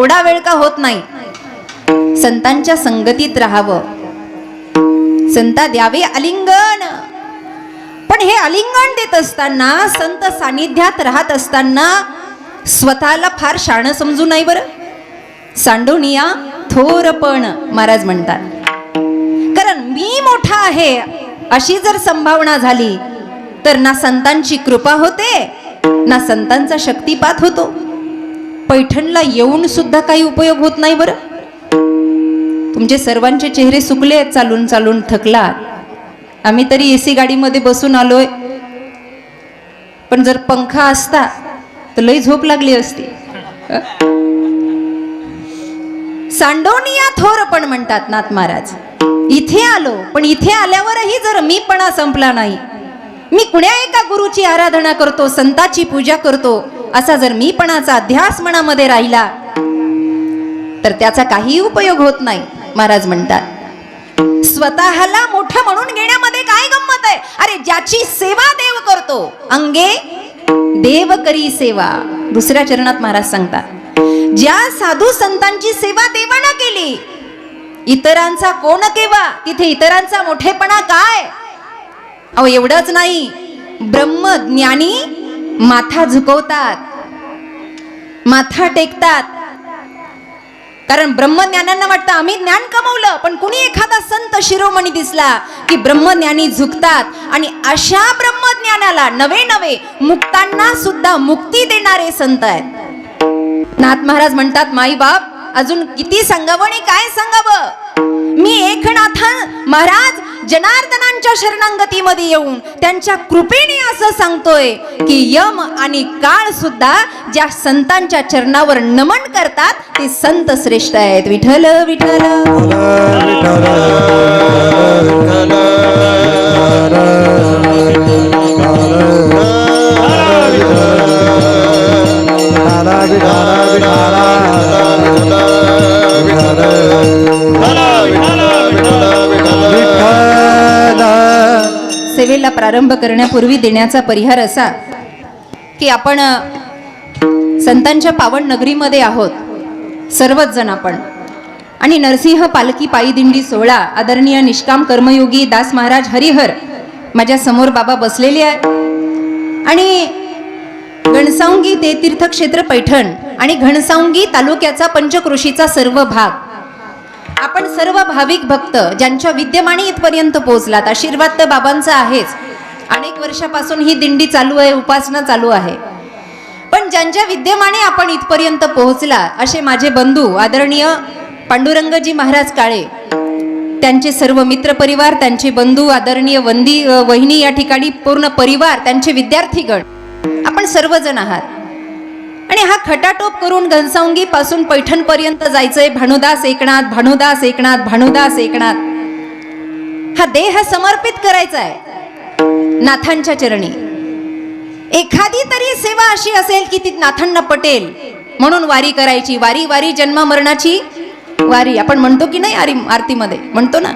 थोडा वेळ का होत नाही, संतांच्या संगतीत राहावं, संता द्यावे आलिंगन. पण हे आलिंगन देत असताना, संत सानिध्यात राहत असताना स्वतःला फार शाण समजू नाही बरं. सांडोनिया थोरपण महाराज म्हणतात. कारण मी मोठा आहे अशी जर संभावना झाली तर ना संतांची कृपा होते ना संतांचा शक्तिपात होतो. पैठणला येऊन सुद्धा काही उपयोग होत नाही बरं. तुमचे सर्वांचे चेहरे सुकले आहेत, चालून चालून थकलात. आम्ही तरी एसी गाडीमध्ये बसून आलोय, पण जर पंखा असता तर लई झोप लागली असती. सांडोनिया थोरपण म्हणतात नाथ महाराज. इथे आलो, पण इथे आल्यावरही जर मीपणा संपला नाही, मी कुण्या एका गुरुची आराधना करतो, संताची पूजा करतो, असा जर मीपणाचा अध्यास मनामध्ये राहिला तर त्याचा काही उपयोग होत नाही. महाराज म्हणतात स्वतःला मोठं म्हणून घेण्यामध्ये काय गंमत आहे. अरे ज्याची सेवा देव करतो, अंगे देव करी सेवा. दुसऱ्या चरणात महाराज सांगतात, ज्या साधू संतांची सेवा देवानं केली, इतरांचा कोण केवा, तिथे इतरांचा मोठेपणा काय. अहो एवढंच नाही, ब्रह्मज्ञानी माथा झुकवतात, माथा टेकतात. कारण ब्रह्मज्ञानांना वाटतं आम्ही ज्ञान कमवलं, पण कुणी एखादा संत शिरोमणी दिसला की ब्रह्मज्ञानी झुकतात. आणि अशा ब्रह्मज्ञानाला नवे नवे मुक्तांना सुद्धा मुक्ती देणारे संत आहेत. नाथ महाराज म्हणतात, माई बाप अजून किती सांगावं आणि काय सांगावं. मी एकनाथ महाराज जनार्दनांच्या शरणांगतीमध्ये येऊन त्यांच्या कृपेने असं सांगतोय की यम आणि काळ सुद्धा ज्या संतांच्या चरणावर नमन करतात ते संत श्रेष्ठ आहेत. विठ्ठल विठ्ठल सेवेला प्रारंभ करण्यापूर्वी देण्याचा परिहार असा की आपण संतांच्या पावन नगरीमध्ये आहोत सर्वच जण आपण. आणि नरसिंह पालखी पायी दिंडी सोहळा आदरणीय निष्काम कर्मयोगी दास महाराज हरिहर माझ्या समोर बाबा बसलेले आहेत. आणि घनसावंगी ते तीर्थक्षेत्र पैठण आणि घनसावंगी तालुक्याचा पंचक्रोशीचा सर्व भाग, आपण सर्व भाविक भक्त ज्यांच्या विद्यमाने इथपर्यंत पोहोचलात. आशीर्वाद तर बाबांचा आहेच, अनेक वर्षापासून ही दिंडी चालू आहे, उपासना चालू आहे. पण ज्यांच्या विद्यमाने आपण इथपर्यंत पोहोचला असे माझे बंधू आदरणीय पांडुरंगजी महाराज काळे, त्यांचे सर्व मित्र परिवार, त्यांचे बंधू आदरणीय वंदी वहिनी, या ठिकाणी पूर्ण परिवार, त्यांचे विद्यार्थीगण, आपण सर्वजण आहात. आणि हा खटाटोप करून घनसावंगी पासून पैठण पर्यंत जायचंय. भानुदास एकनाथ, भानुदास एकनाथ, भानुदास एकनाथ, हा देह समर्पित करायचा आहे नाथांच्या चरणी. एखादी तरी सेवा अशी असेल की ती नाथांना पटेल म्हणून वारी करायची. वारी वारी जन्म मरणाची वारी आपण म्हणतो की नाही, आरतीमध्ये म्हणतो ना,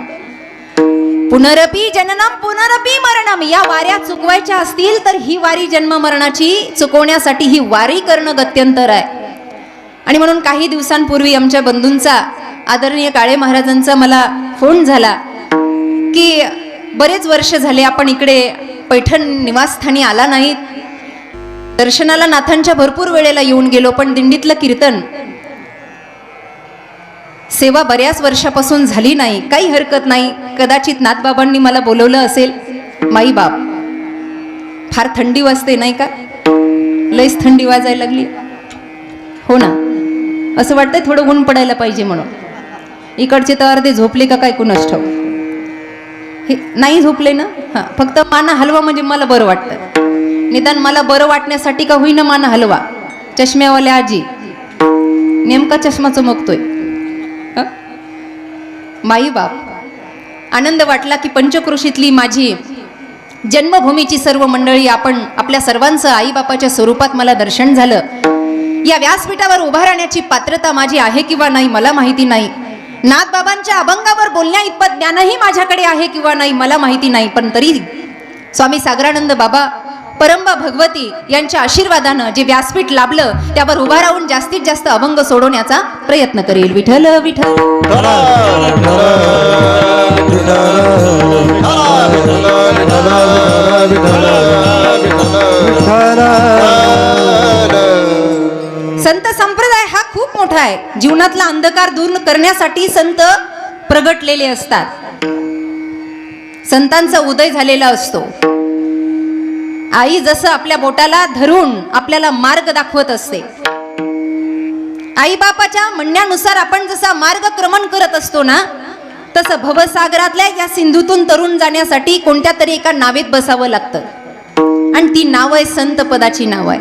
पुनरपी जननम पुनरपी मरणम. या वाऱ्या चुकवायच्या असतील तर ही वारी जन्म मरणाची चुकवण्यासाठी ही वारी करणं गत्यंतर आहे. आणि म्हणून काही दिवसांपूर्वी आमच्या बंधूंचा आदरणीय काळे महाराजांचा मला फोन झाला की बरेच वर्ष झाले आपण इकडे पैठण निवासस्थानी आला नाहीत. दर्शनाला नाथांच्या भरपूर वेळेला येऊन गेलो, पण दिंडीतलं कीर्तन सेवा बऱ्याच वर्षापासून झाली नाही. काही हरकत नाही, कदाचित नाथबाबांनी मला बोलवलं असेल. माई बाप फार थंडी वाजते नाही का, लईच थंडी वाजायला लागली. हो ना, असं वाटतंय थोडं ऊन पडायला पाहिजे म्हणून. इकडचे तर अर्धे झोपले का काय कुणास ठाऊक. हे नाही झोपले ना, हां, फक्त माना हलवा म्हणजे मला बरं वाटतं. निदान मला बरं वाटण्यासाठी का होईना माना हलवा. चष्म्यावाल्या आजी नेमका चष्मा चमकतोय. माई बाप आनंद वाटला की पंचक्रोशीतली माझी जन्मभूमीची सर्व मंडळी, आपण आपल्या सर्वांचं आईबापाच्या स्वरूपात मला दर्शन झालं. या व्यासपीठावर उभा राहण्याची पात्रता माझी आहे किंवा नाही मला माहिती नाही. नाथबाबांच्या अभंगावर बोलण्या इतपत ज्ञानही माझ्याकडे आहे किंवा नाही मला माहिती नाही. पण तरी स्वामी सागरानंद बाबा परंबा भगवती यांच्या आशीर्वादानं जे व्यासपीठ लाभलं त्यावर उभा राहून जास्तीत जास्त अभंग सोडवण्याचा प्रयत्न करेल. विठ्ठल विठ्ठल संत संप्रदाय हा खूप मोठा आहे. जीवनातला अंधकार दूर करण्यासाठी संत प्रगटलेले असतात. संतांचा उदय झालेला असतो. आई जसं आपल्या बोटाला धरून आपल्याला मार्ग दाखवत असते. आई बापाच्या म्हणण्यानुसार आपण जसा मार्गक्रमण करत असतो ना, तसं भवसागरातल्या या सिंधूतून तरुण जाण्यासाठी कोणत्या तरी एका नावेत बसावं लागतं. आणि ती नाव आहे संत पदाची नाव आहे.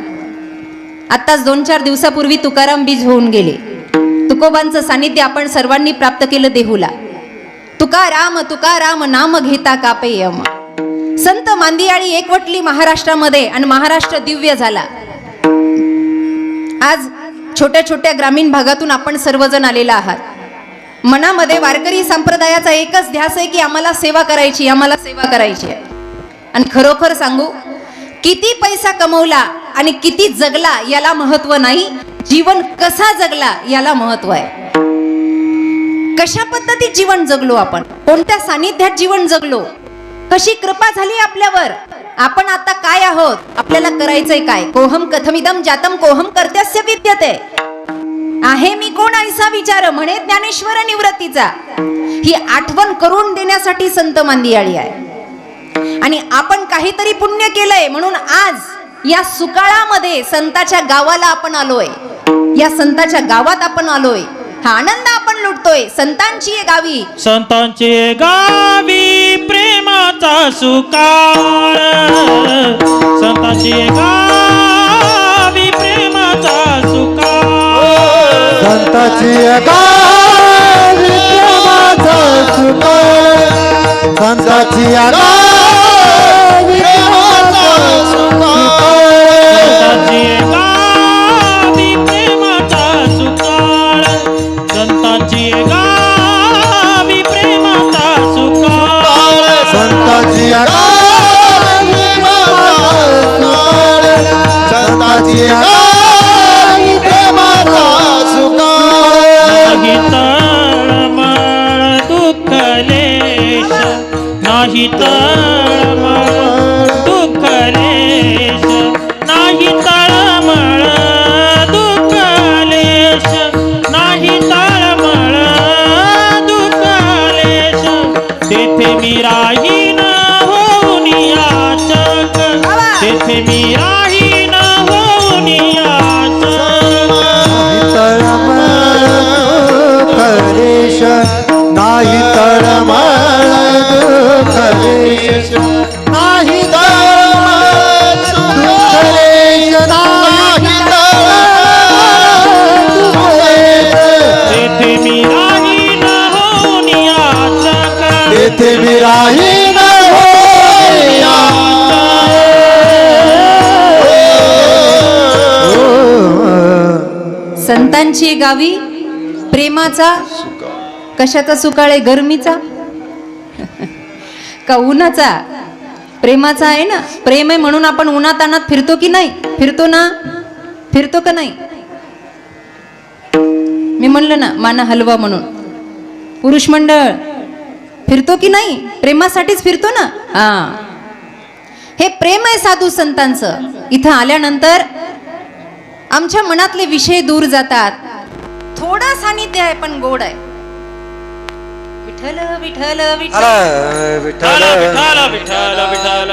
आत्ताच 2-4 दिवसापूर्वी तुकाराम बीज होऊन गेले. तुकोबांचं सानिध्य आपण सर्वांनी प्राप्त केलं देहूला. तुकाराम तुकाराम नाम घेता कापे यम. संत मांदियाळी एकवटली महाराष्ट्रामध्ये आणि महाराष्ट्र दिव्य झाला. आज छोट्या छोट्या ग्रामीण भागातून आपण सर्वजण आलेला आहात. मनामध्ये वारकरी संप्रदायाचा एकच ध्यास आहे की आम्हाला सेवा करायची, आम्हाला सेवा करायची आहे. आणि खरोखर सांगू, किती पैसा कमवला आणि किती जगला याला महत्व नाही, जीवन कसा जगला याला महत्व आहे. कशा पद्धतीत जीवन जगलो आपण, कोणत्या सानिध्यात जीवन जगलो, कशी कृपा झाली आपल्यावर, आपण आता काय आहोत, आपल्याला करायचंय काय. कोहम कथमिदम जातम कोहम कर्तस्य विद्यते. आहे मी कोण ऐसा विचार म्हणे ज्ञानेश्वर निवृत्तीचा. ही आठवण करून देण्यासाठी संत मांदियाळी आहे. आणि आपण काहीतरी पुण्य केलंय म्हणून आज या सुकाळामध्ये संताच्या गावाला आपण आलोय. या संताच्या गावात आपण आलोय. हा आनंद आपण लुटतोय. संतांची गावी, संतांची गावी प्रेमाचा सुकाळ. संतांची गावी प्रेमाचा सुकाळ. संतांची गावी प्रेमाचा सुकाळ. संतांची गावी प्रेमाचा सुकाळ. संतांची गावी प्रेमाचा सुकाळ. संतांची गावी संतांची गावी प्रेमाचा सुकाळ. नाही तळमळ दुःख लेश, नाही तळमळ दुःख लेश, नाही तळमळ दुःख लेश, नाही तळमळ दुःख लेश. तेथे मी राहीन होऊन याचक, तेथे मी राहीन होऊन याचक. कलेश नाही तळमळ कलेश, नाही तळमळ कलेश, नाही तेथे मी राहीन होऊन याचक, तेथे मी राहीन होऊन याचक. संतांची गावी प्रेमाचा, कशाचा सुकाळ आहे, गरमीचा का उन्हाचा? प्रेमाचा आहे ना. प्रेम आहे म्हणून आपण उन्हात आणत फिरतो की नाही? फिरतो ना, फिरतो का नाही? मी म्हणलं ना माना हलवा म्हणून. पुरुष मंडळ फिरतो की नाही? प्रेमासाठीच फिरतो ना. हा, हे प्रेम आहे साधू संतांचं. इथं आल्यानंतर आमच्या मनातले विषय दूर जातात. थोडा सानिध्य आहे पण गोड आहे. विठ्ठल विठ्ठल विठ्ठल विठ्ठल विठ्ठल विठ्ठल विठ्ठल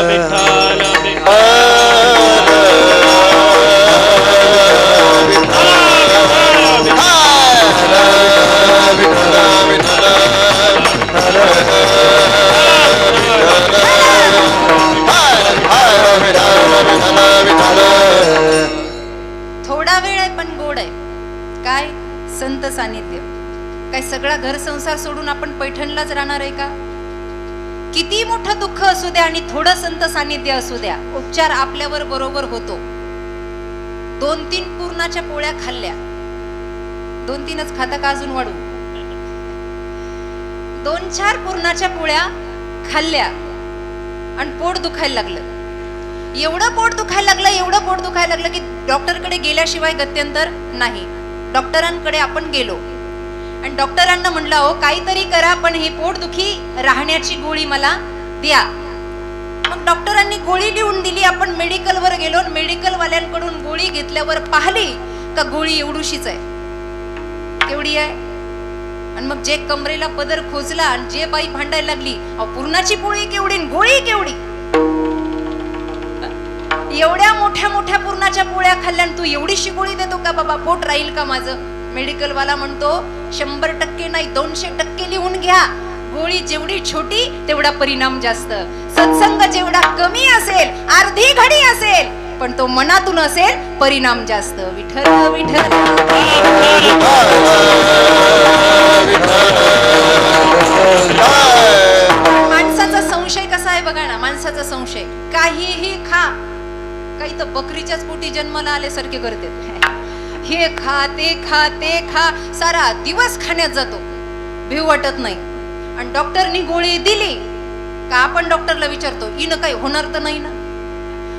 विठ्ठल थोडा वेळ आहे पण गोड आहे. काय? संत सानिध्य. काय सगळा घर संसार सोडून आपण पैठणलाच राहणार आहे का? किती मोठं दुःख असू द्या आणि थोडं संत सानिध्य असू द्या, उपचार आपल्यावर बरोबर होतो. 2-3 पूर्णाच्या पोळ्या खाल्ल्या, 2-3च खाता का अजून वाढू? 2-4 पूर्णाच्या पोळ्या खाल्ल्या आणि पोट दुखायला लागलं. एवढं पोट दुखायला लागलं की डॉक्टरकडे गेल्याशिवाय गत्यंतर नाही. डॉक्टरांकडे आपण गेलो आणि डॉक्टरांना म्हणलं हो काहीतरी करा, पण हे पोटदुखी राहण्याची गोळी मला द्या. मग डॉक्टरांनी गोळी लिहून दिली. आपण मेडिकलवर गेलो, मेडिकल वाल्यांकडून गोळी घेतल्यावर पाहिली का गोळी एवढूशीच आहे. केवढी आहे? आणि मग जे कमरेला पदर खोचला आणि जे बाई भांडायला लागली, अहो पूर्णाची पोळी केवढी, गोळी केवढी. एवढ्या मोठ्या मोठ्या पूर्णाच्या पोळ्या खाल्ल्या तू एवढीशी गोळी देतो का बाबा, पोट राहील का माझं? मेडिकल वाला म्हणतो 100% नाही 200% लिहून घ्या. गोळी जेवढी छोटी तेवढा परिणाम जास्त. सत्संग जेवढा कमी असेल, अर्धी घडी असेल, पण तो मनातून असेल, परिणाम जास्त. विठ्ठल विठ्ठल. माणसाचा संशय कसा आहे बघा ना, माणसाचा संशय काहीही खा, काही तर बकरीच्याच पोटी जन्माला आल्यासारखे करते. हे खा ते खा ते खा, सारा दिवस खाण्यात जातो, भेव वाटत नाही. आणि डॉक्टरनी गोळी दिली का आपण डॉक्टरला विचारतो हिनं काही होणार तर नाही ना.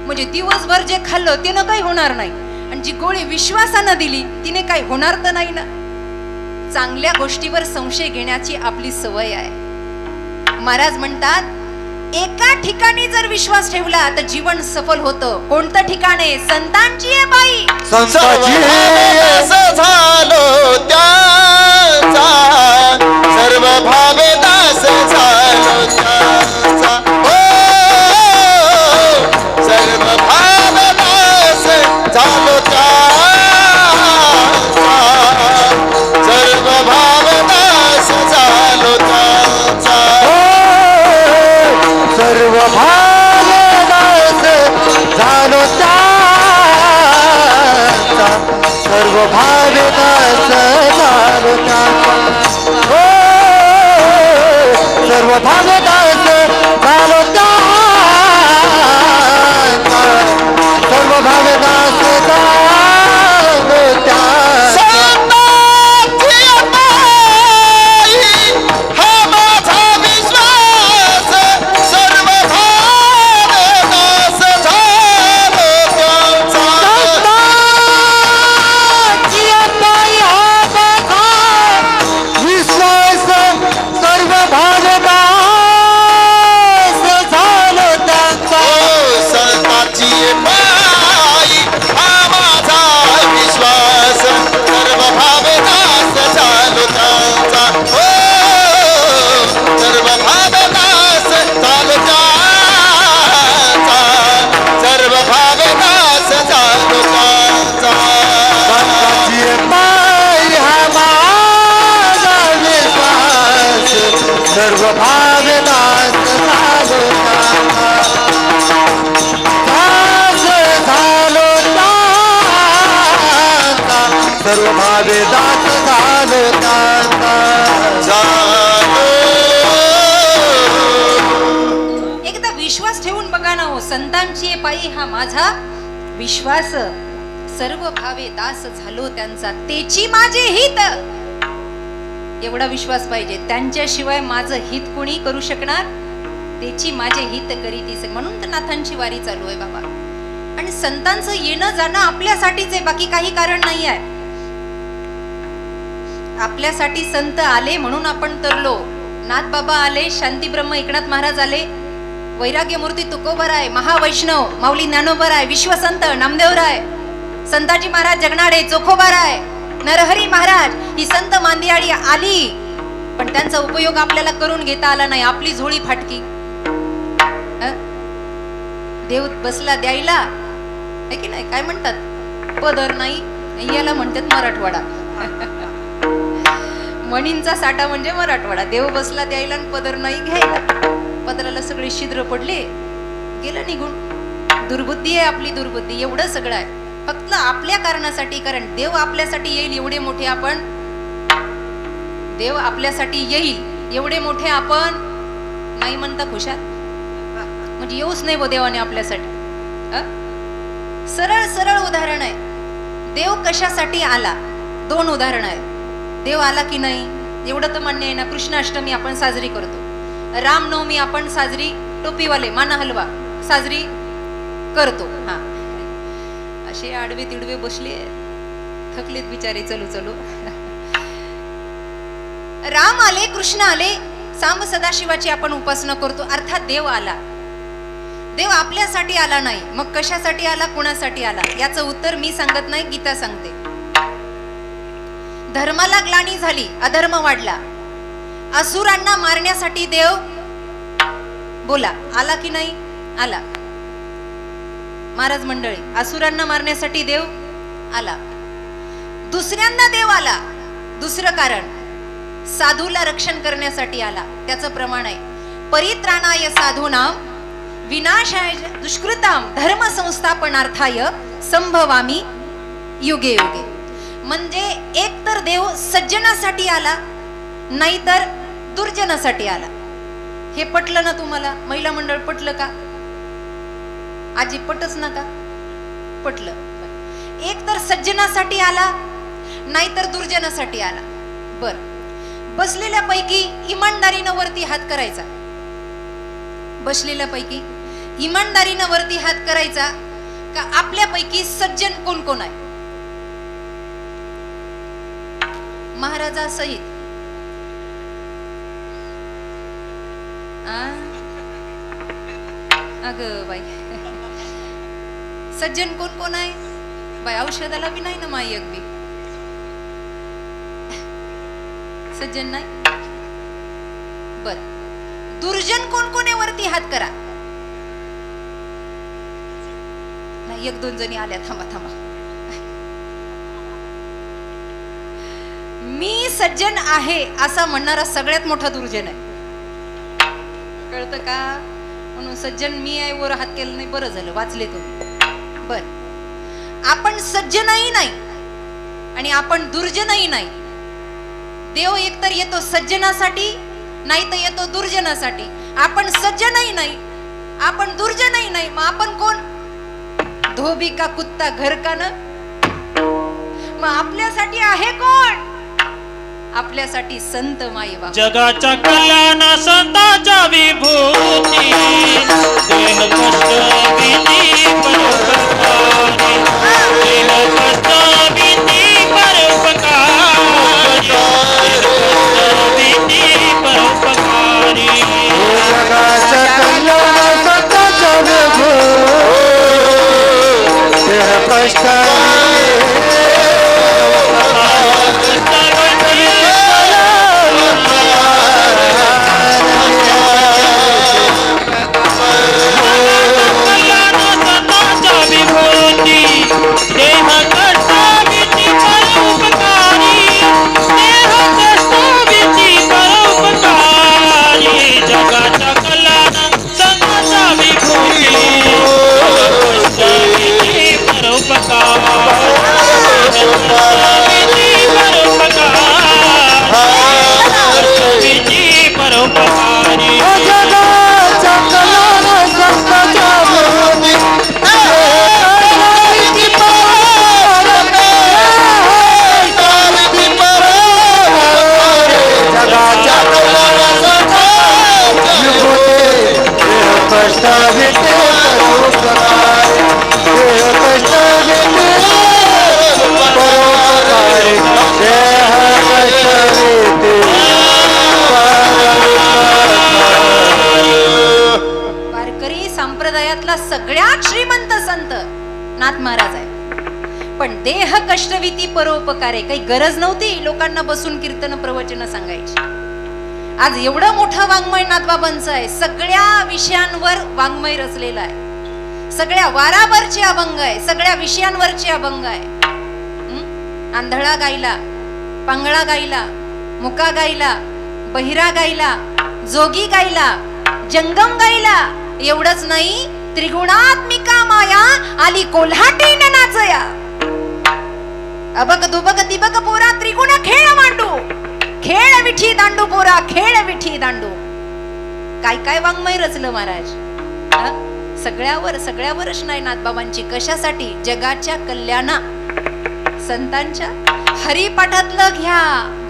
म्हणजे दिवसभर जे खाल्लं तिनं काही होणार नाही, आणि जी गोळी विश्वासानं दिली तिने काही होणार तर नाही ना. चांगल्या गोष्टीवर संशय घेण्याची आपली सवय आहे. महाराज म्हणतात एका ठिकाणी जर विश्वास ठेवला तर जीवन सफल होतं. कोणतं ठिकाण आहे? संतांची आहे बाई. संतांची झालो त्याचा, सर्व भावे दास झालो त्याचा. हो, सर्व भावे दास झालो त्याचा, सर्व भावे दास झालो त्याचा. सर्व भावदास झालो त्याचा, सर्व भावदास झालो त्याचा. हो, सर्व भावदास झालो त्याचा, सर्व भावदास झालो त्याचा. सर्व भावदास झालो त्याचा, दास झालो त्याचा, सर्व भावदास झालो त्याचा. एकदा विश्वास ठेवून बघा ना हो. संतांची पायी हा माझा विश्वास, सर्व भावे दास झालो त्यांचा, तेची माझे हित. एवढा विश्वास पाहिजे. त्यांच्याशिवाय माझं हित कोणी करू शकणार? तेची माझे हित करीतीस. म्हणून तर नाथांची वारी चालू आहे बाबा. आणि संतांचं येणं जाणं आपल्यासाठीच आहे, बाकी काही कारण नाही आहे. आपल्यासाठी संत आले म्हणून आपण तरलो. नाथ बाबा आले, शांती ब्रह्म एकनाथ महाराज आले, वैराग्य मूर्ती तुकोबराय, महावैष्णव माऊली ज्ञानोबराय, विश्वसंत नामदेवराय, संताजी महाराज जगनाडे, चोखोबाराय, नरहरी महाराज, ही संत मांदियाळी आली, पण त्यांचा उपयोग आपल्याला करून घेता आला नाही. आपली झोळी फाटकी. देव बसला द्यायला, आहे की नाही? काय म्हणतात? पदर नाही, याला म्हणतात मराठवाडा. मणींचा साठा म्हणजे मराठवाडा. देव बसला द्यायला आणि पदर नाही घ्यायला. पदराला सगळे छिद्र पडले, गेलं निघून. दुर्बुद्धी आहे आपली, दुर्बुद्धी. एवढं सगळं आहे फक्त आपल्या कारणासाठी. कारण देव आपल्यासाठी येईल एवढे मोठे आपण, देव आपल्यासाठी येईल एवढे मोठे आपण नाही म्हणता खुशाल. म्हणजे येऊच नाही बो देवाने आपल्यासाठी. सरळ सरळ उदाहरण आहे. देव कशासाठी आला? 2 उदाहरण आहेत. देव आला की नाही एवढं तर मान्य आहे ना. कृष्णाष्टमी आपण साजरी करतो, रामनवमी आपण साजरी, टोपीवाले माना हलवा साजरी करतो. हा, असे आडवे तिडवे बसले, थकलेत बिचारे, चलू चलू. राम आले, कृष्ण आले, सांब सदाशिवाची आपण उपासना करतो. अर्थात देव आला. देव आपल्यासाठी आला नाही, मग कशासाठी आला, कुणासाठी आला, याचं उत्तर मी सांगत नाही, गीता सांगते. धर्माला ग्लानी झाली, अधर्म वाढला, असुरांना मारण्यासाठी देव बोला आला की नाही, आला. महाराज मंडळी, असुरांना मारण्यासाठी देव आला. दुसऱ्यांदा देव आला, दुसरं कारण साधूला रक्षण करण्यासाठी आला. त्याचं प्रमाण आहे, परित्राणाय साधूनाम विनाशाय दुष्कृताम धर्म संस्थापनार्थाय संभवामी युगे युगे. म्हणजे एक तर देव सज्जनासाठी आला, नाहीतर दुर्जनासाठी आला. हे पटलं ना तुम्हाला? महिला मंडळ पटलं का? आजी पटच नका, पटलं. एक तर सज्जनासाठी आला, नाहीतर दुर्जनासाठी आला. बर, बसलेल्या पैकी इमानदारीनं वरती हात करायचा. बसलेल्या पैकी इमानदारीनं वरती हात करायचा का आपल्यापैकी सज्जन कोण कोण आहे? महाराजा सहित. अगं बाई, सज्जन कोण कोण आहे बाई? औषधाला बी नाही ना माई, अगदी सज्जन नाही. बर, दुर्जन कोण कोण आहे? वरती हात करा. नाही, एक दोन जणी आल्या, थांबा थांबा. मी सज्जन आहे असा म्हणणारा सगळ्यात मोठा दुर्जन आहे, कळतं का? म्हणून सज्जन मी आहे वर हात केलं नाही, बरं झालं, वाचले तुम्ही. बर, आपण सज्जनही नाही आणि आपण दुर्जनही नाही. देव एकतर येतो सज्जनासाठी, नाही तर येतो दुर्जनासाठी. आपण सज्जनही नाही, आपण दुर्जनही नाही, मग आपण कोण? धोबी का कुत्ता घर का न? मग आपल्यासाठी आहे कोण? आपल्यासाठी संत माई बाबा. जगाच्या कल्याण संतांच्या विभूती, देह कष्ट भीती परोपकारी, देह कष्ट भीती परोपकारी, भीती परोपकारी. जगाच्या कल्याण संतांच्या विभूती, देह कष्ट संप्रदायातला सगळ्यात श्रीमंत संत नाथ महाराज आहे. पण देह कष्टविती परोपकारे, काही गरज नव्हती लोकांना बसून कीर्तन प्रवचन सांगायची. आज एवढं मोठं वाङ्मय नाथबाबांचं आहे, सगळ्या विषयांवर वाङ्मय रचलेलं आहे, सगळ्या वारावरचे अभंग आहे, सगळ्या विषयांवरचे अभंग आहे. आंधळा गायला, पांगळा गायला, मुका गायला, बहिरा गायला, जोगी गायला, जंगम गायला. एवढंच नाही, त्रिगुणात्मिका माया आली कोल्हाटी नाचया. अबक दुबक दिबक पोरा त्रिगुण खेळ मांडू, खेळ विठी दांडू पोरा, खेळ विठी दांडू. काय काय वाङ्मय रचलं महाराज. सगळ्यावरच नाही नाथबाबांची. कशासाठी? जगाच्या कल्याणा. संतांच्या हरिपाठातलं घ्या,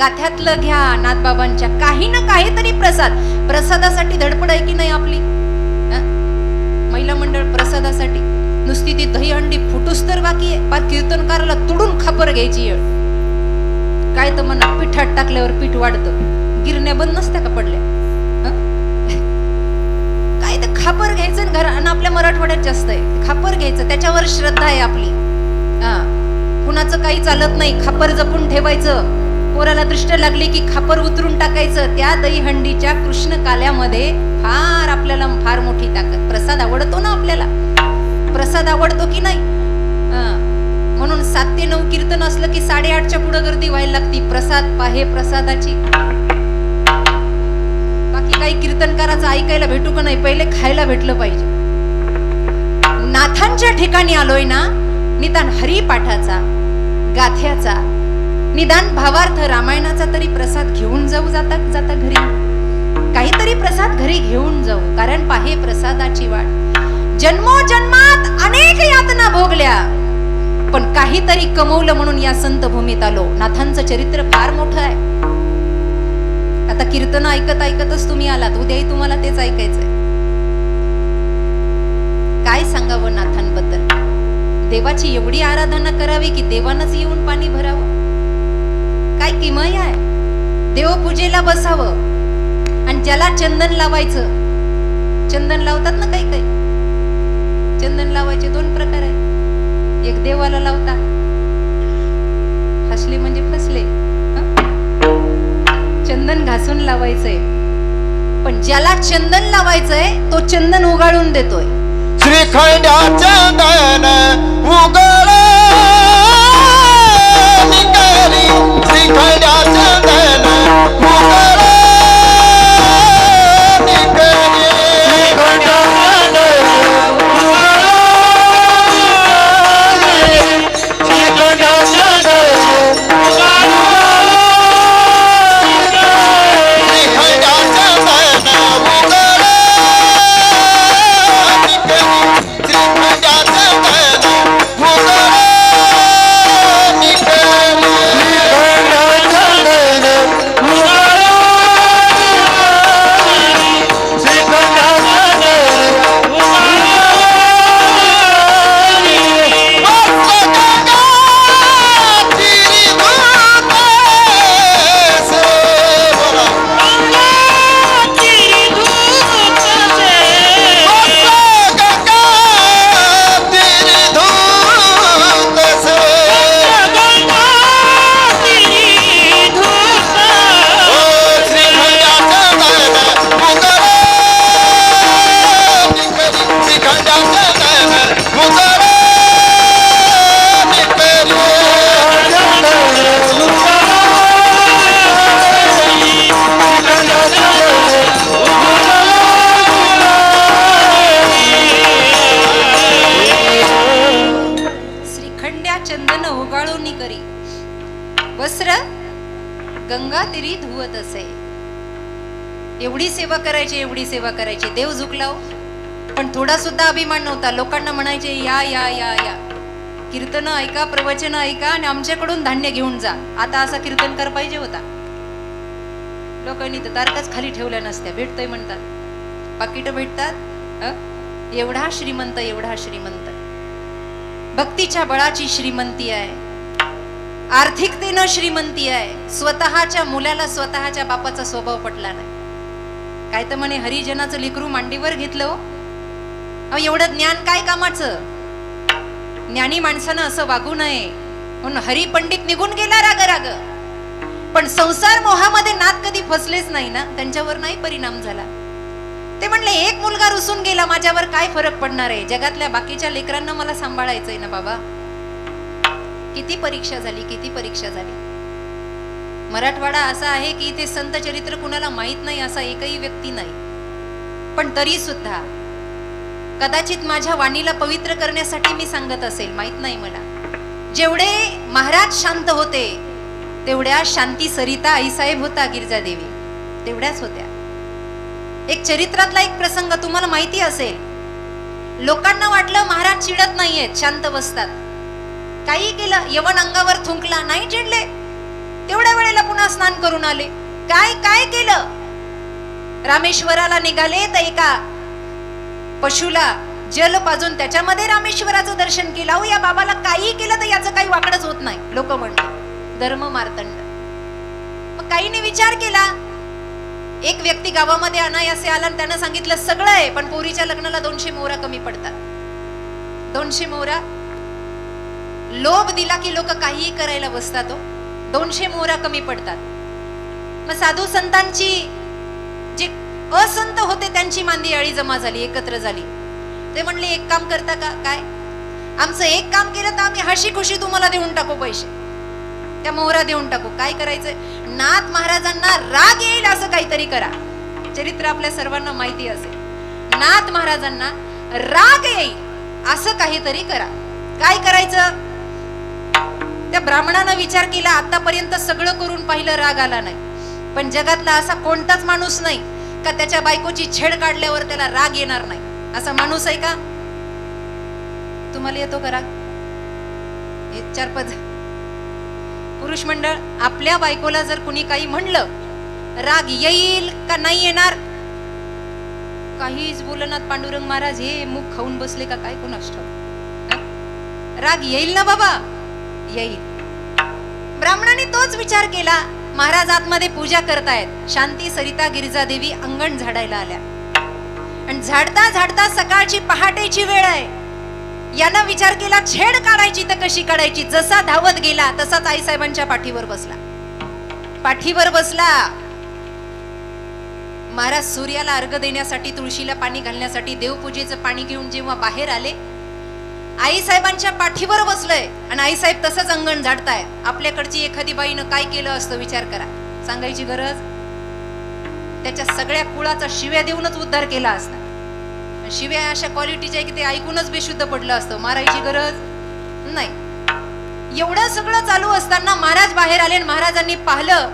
गाथ्यातलं घ्या, नाथबाबांच्या काही ना काहीतरी प्रसादासाठी धडपड आहे की नाही आपली? महिला मंडळ प्रसादासाठी नुसती ती दहीहंडी फुटूस तर बाकी आहे, पार कीर्तनकाराला तुडून खापर घ्यायची वेळ. काय तर म्हणा, पिठात टाकल्यावर पीठ वाढतं, गिरण्या बंद नसत्या का पडल्या? काय तर खापर घ्यायचं घर. आणि आपल्या मराठवाड्यात जास्त आहे खापर घ्यायचं, त्याच्यावर श्रद्धा आहे आपली. कुणाचं काही चालत नाही, खापर जपून ठेवायचं. पोराला दृष्ट लागली की खापर उतरून टाकायचं. त्या दहीहंडीच्या कृष्ण काल्यामध्ये फार आपल्याला फार मोठी ताकद. प्रसाद आवडतो ना आपल्याला, प्रसाद आवडतो की नाही? म्हणून 7 ते 9 कीर्तन असलं की 8:30च्या पुढे गर्दी व्हायला लागती. प्रसाद पाहे प्रसादाची. बाकी काही कीर्तनकाराचं ऐकायला भेटू का नाही, पहिले खायला भेटलं पाहिजे. नाथांच्या ठिकाणी आलोय ना, निदान हरिपाठाचा, गाथ्याचा, निदान भावार्थ रामायणाचा तरी प्रसाद घेऊन जाऊ. जाता जाता घरी काहीतरी प्रसाद घरी घेऊन जाऊ. कारण पाहे प्रसादाची वाट. जन्मोजन्मात अनेक यातना भोगल्या, पण काहीतरी कमवलं म्हणून या संत भूमीत आलो. नाथांचं चरित्र फार मोठं आहे. आता कीर्तन ऐकत ऐकतच तुम्ही आलात, उद्याही तुम्हाला तेच ऐकायचंय. काय सांगावं नाथांबद्दल? देवाची एवढी आराधना करावी की देवानच येऊन पाणी भरावं. काय किमया आहे? देवपूजेला बसावं आणि ज्याला चंदन लावायचं, चंदन लावतात ना काही काही, चंदन लावायचे 2 प्रकार आहेत. एक देवाला लावता, हसले म्हणजे फसले, चंदन घासून लावायचंय. पण ज्याला चंदन लावायचंय तो चंदन उगाळून देतोय. श्रीखंड्या चंदन उगळ निकरी, श्रीखंड्या चंदन उगळ निकरी, श्रीखंड्या चंदन उगळ श्रीखंड्या चंदन श्रीखंड्या चंदन उगळ निकरी, श्रीखंड्या चंदन उगळ वस्त्र गंगा तिरी धुवत असे. एवढी सेवा करायची, एवढी सेवा करायची. देव झुकलाव, पण थोडा सुद्धा अभिमान नव्हता. लोकांना म्हणायचे या या या या, कीर्तन ऐका, प्रवचन ऐका आणि आमच्याकडून धान्य घेऊन जा. आता असा कीर्तनकार पाहिजे होता. लोकांनी तर तारखाच खाली ठेवल्या नसत्या. भेटतय म्हणतात, पाकिट भेटतात. एवढा श्रीमंत, एवढा श्रीमंत. भक्तीच्या बळाची श्रीमंती आहे, आर्थिकतेनं श्रीमंती आहे. स्वतःच्या मुलाला स्वतःच्या बापाचा स्वभाव पटला नाही. काय तर म्हणे हरिजनाचं लेकरू मांडीवर घेतलं. एवढं ज्ञान काय कामाचं? ज्ञानी माणसानं असं वागू नये म्हणून हरिपंडित निघून गेला राग राग. पण संसार मोहामध्ये नाथ कधी फसलेच नाही ना, त्यांच्यावर नाही परिणाम झाला. ते म्हणले एक मुलगा रुसून गेला, माझ्यावर काय फरक पडणार आहे? जगातल्या बाकीच्या लेकरांना मला सांभाळायचंय ना बाबा. किती परीक्षा झाली, किती परीक्षा झाली. मराठवाडा असा आहे की इथे संत चरित्र कुणाला माहित नाही असा एकही व्यक्ती नाही. पण तरी सुद्धा कदाचित माझ्या वाणीला पवित्र करण्यासाठी मी सांगत असेल, माहित नाही मला. जेवढे महाराज शांत होते तेवढ्या शांती सरिता आईसाहेब होता गिरजादेवी, तेवढ्याच होत्या. एक चरित्रातला एक प्रसंग तुम्हाला माहिती असेल. लोकांना वाटलं महाराज चिडत नाहीयेत, शांत बसतात. काही केलं, यवन अंगावर थुंकला, नाही चिडले. तेवढ्या वेळेला पुन्हा स्नान करून आले. काय काय केलं? रामेश्वराला निघाले तर एका पशुला जल पाजून त्याच्यामध्ये रामेश्वराचं दर्शन केलं. अहो या बाबाला काही केलं तर याचं काही वाकडच होत नाही. लोक म्हणतात धर्म मार्तंड. मग काहीने विचार केला. एक व्यक्ती गावामध्ये अनायासे आला आणि त्यानं सांगितलं सगळं आहे पण पोरीच्या लग्नाला 200 मोहरा कमी पडतात. 200 मोहरा लोभ दिला की लोक काहीही करायला बसतात. 200 मोहरा कमी पडतात. मग साधू संतांची जे असंत होते त्यांची मांदियाळी जमा झाली, एकत्र झाली. ते म्हणले एक काम करता का? काय? आमचं एक काम केलं तर आम्ही हशी खुशी तुम्हाला देऊन टाकू पैसे, त्या मोहरा देऊन टाकू. काय करायचंय? नाथ महाराजांना राग येईल असं काहीतरी करा. चरित्र आपल्या सर्वांना माहिती असेल. नाथ महाराजांना राग येईल असं काहीतरी करा. काय करायचं? त्या ब्राह्मणानं विचार केला. आतापर्यंत सगळं करून पाहिलं, राग आला नाही. पण जगातला असा कोणताच माणूस नाही का त्याच्या बायकोची छेड काढल्यावर त्याला राग येणार नाही. असा माणूस आहे का? तुम्हाला येतो का राग? हे 4-5 पुरुष मंडळ, आपल्या बायकोला जर कुणी काही म्हणलं राग येईल का नाही येणार? काहीच बोलनात पांडुरंग महाराज. हे मुख खाऊन बसले का काय कोणास ठाऊक. राग येईल ना बाबा? येईल. ब्राह्मणाने तोच विचार केला. महाराज आतमध्ये पूजा करतायत. शांती सरिता गिरिजा देवी अंगण झाडायला आल्या आणि झाडता झाडता सकाळची पहाटेची वेळ आहे. यानं विचार केला छेड काढायची तर कशी काढायची. जसा धावत गेला तसाच आईसाहेबांच्या पाठीवर बसला. पाठीवर बसला. महाराज सूर्याला अर्घ देण्यासाठी, तुळशीला पाणी घालण्यासाठी देवपूजेचं पाणी घेऊन जेव्हा बाहेर आले, आईसाहेबांच्या पाठीवर बसलंय आणि आईसाहेब तसंच अंगण झाडतायत. आपल्याकडची एखादी बाईनं काय केलं असतं विचार करा. सांगायची गरज? त्याच्या सगळ्या कुळाचा शिव्या देऊनच उद्धार केला असता. शिव्या अशा क्वालिटीच्या आहे की ते ऐकूनच बेशुद्ध पडलं असतं. मारायची गरज नाही. एवढं सगळं चालू असताना महाराज बाहेर आले आणि महाराजांनी पाहिलं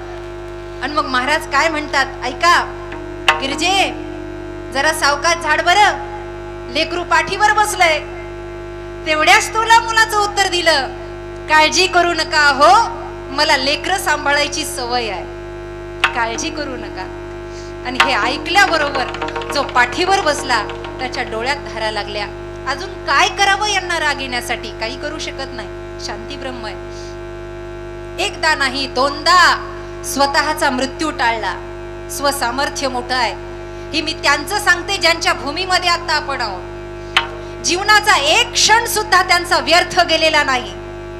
आणि मग महाराज काय म्हणतात ऐका. गिरजे जरा सावकाश झाड बरं, लेकरू पाठीवर बसलंय. तेवढ्याच तुला मुलाचं उत्तर दिलं, काळजी करू नका हो, मला लेकरं सांभाळायची सवय आहे, काळजी करू नका. आणि हे ऐकल्याबरोबर जो पाठीवर बसला त्याच्या डोळ्यात धारा लागल्या. अजून काय करावं यांना राग येण्यासाठी? काही करू शकत नाही. शांती ब्रह्म आहे. एकदा नाही दोनदा स्वतःचा मृत्यू टाळला. स्वसामर्थ्य मोठं आहे. हे मी त्यांचं सांगते ज्यांच्या भूमीमध्ये आता आपण आहोत. जीवनाचा एक क्षण सुद्धा त्यांचा व्यर्थ गेलेला नाही.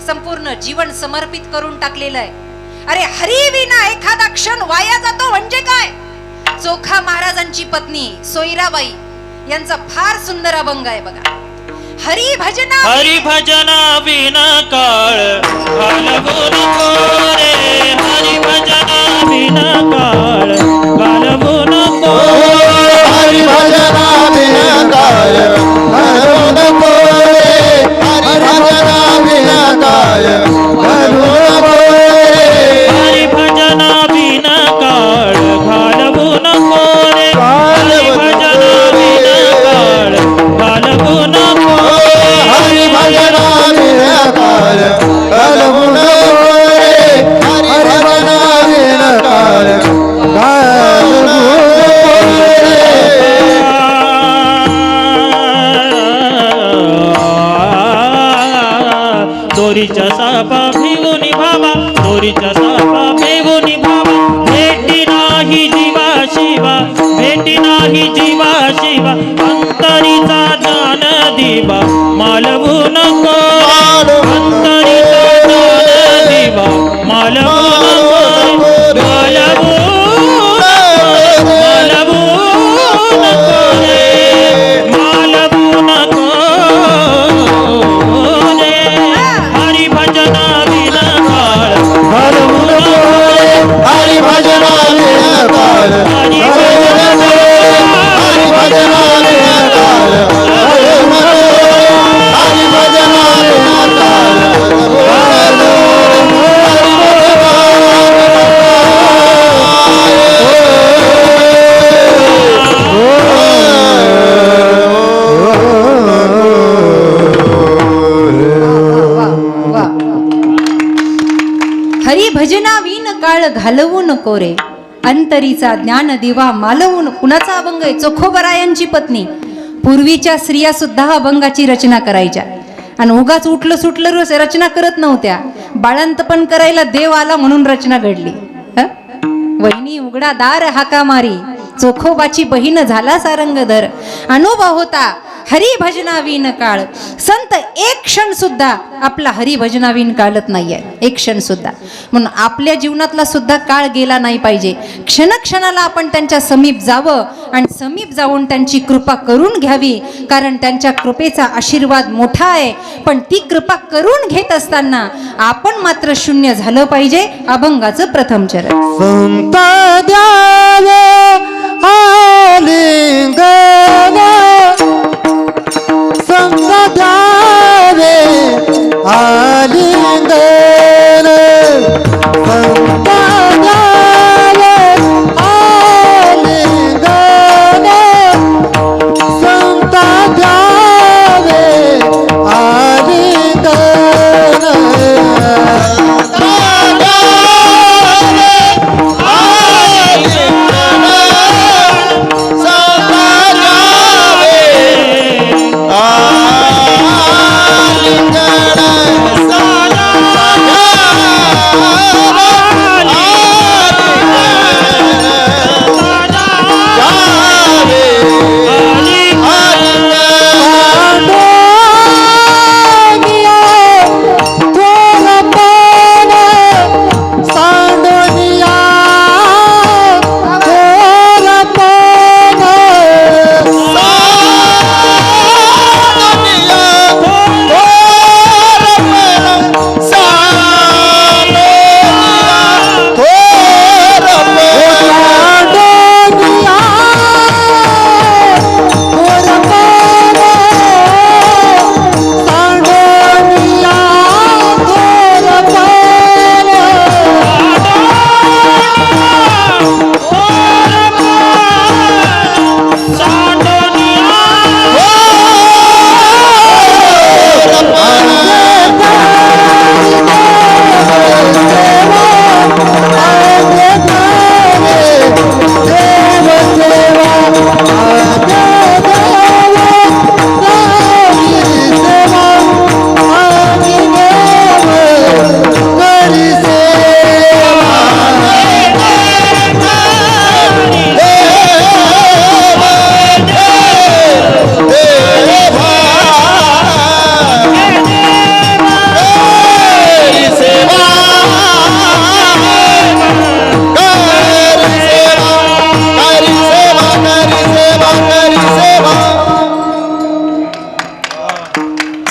संपूर्ण जीवन समर्पित करून टाकलेलं आहे. अरे हरिविना एखादा क्षण वाया जातो म्हणजे काय? चोखा महाराजांची पत्नी सोयराबाई यांचा फार सुंदर अभंग आहे बघा. हरिभजना विना काळ घालवू नको रे. हरिभजना विना काळ घालवू नको. हरिभजना विना काळ घालवू नको रे. हरिभजना विना काळ घालवू नको रे. हरिभजना विना काळ घालवू नको रे. हरिभजना विना काळ घालवू नको. हरिभजना विना काळ घालवू नको रे. हरिभजना विना काळ घालवू नको रे. दोरीच्या सापा भिवून भावा, दोरीच्या सापा भिवून भावा. भेटी नाही जीवा शिवा, भेटी नाही जीवा शिवा. अंतरीचा ज्ञान दिवा मालवू नको. अंतरीचा ज्ञान दिवा मालवू नको. मालवू मालवू नको रे. मालवू नको रे. हरिभजना विना काळ घालवू नको रे. हरिभजना विना काळ घालवू नको. हरिभजना विना काळ घालवू नको. हरिभजना विना काळ घालवू हरिभजना विन काळ घालवू नको रे. अंतरीचा ज्ञान दिवा मालवून. कुणाचा अभंग आहे? चोखोबरायांची पत्नी पूर्वीच्या स्त्रिया सुद्धा अभंगाची रचना करायच्या आणि उगाच उठलं सुटलं रचना करत नव्हत्या. बाळंतपण करायला देव आला म्हणून रचना घडली. वहिनी उघडा दार हाका मारी, चोखोबाची बहीण झाला सारंगधर. अनुभव होता हरिभजनाविन काळ. संत एक क्षण सुद्धा आपला हरिभजनाविन काढत नाहीये, एक क्षण सुद्धा. म्हणून आपल्या जीवनातला सुद्धा काळ गेला नाही पाहिजे. क्षणाला आपण त्यांच्या समीप जावं आणि समीप जाऊन त्यांची कृपा करून घ्यावी, कारण त्यांच्या कृपेचा आशीर्वाद मोठा आहे. पण ती कृपा करून घेत असताना आपण मात्र शून्य झालं पाहिजे. अभंगाचं प्रथम चरण. संत द्यावे आलिंगन, संत द्यावे आलिंगन, संत द्यावे आलिंगन, संत द्यावे आलिंगन.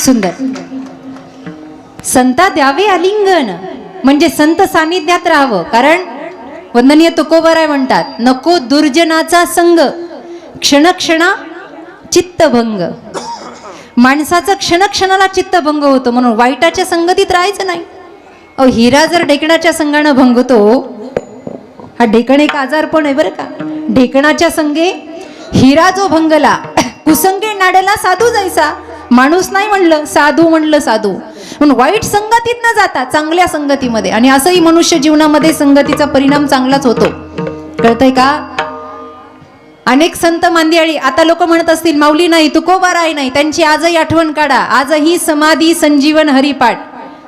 सुंदर. संता द्यावे आलिंगन म्हणजे संत सानिध्यात राहावं. कारण वंदनीय तुकोबाराय म्हणतात, नको दुर्जनाचा संग, क्षणक्षणा चित्तभंग. माणसाचं क्षणाला चित्तभंग होतो, म्हणून वाईटाच्या संगतीत राहायचं नाही. अहो, हिरा जर ढेकणाच्या संगानं भंगतो, हा ढेकण एक आजार पण आहे बरं का. ढेकणाच्या संगे हिरा जो भंगला, कुसंगे नाड्याला साधू जायचा. माणूस नाही म्हणलं, साधू म्हणलं. साधू म्हणून वाईट संगतीत न जाता चांगल्या संगतीमध्ये. आणि असंही मनुष्य जीवनामध्ये संगतीचा परिणाम चांगलाच होतो. कळतंय का? अनेक संत मांदियाळी आता लोक म्हणत असतील माऊली नाही, तुकोबाराय नाही, त्यांची आजही आठवण काढा. आजही समाधी संजीवन हरिपाठ.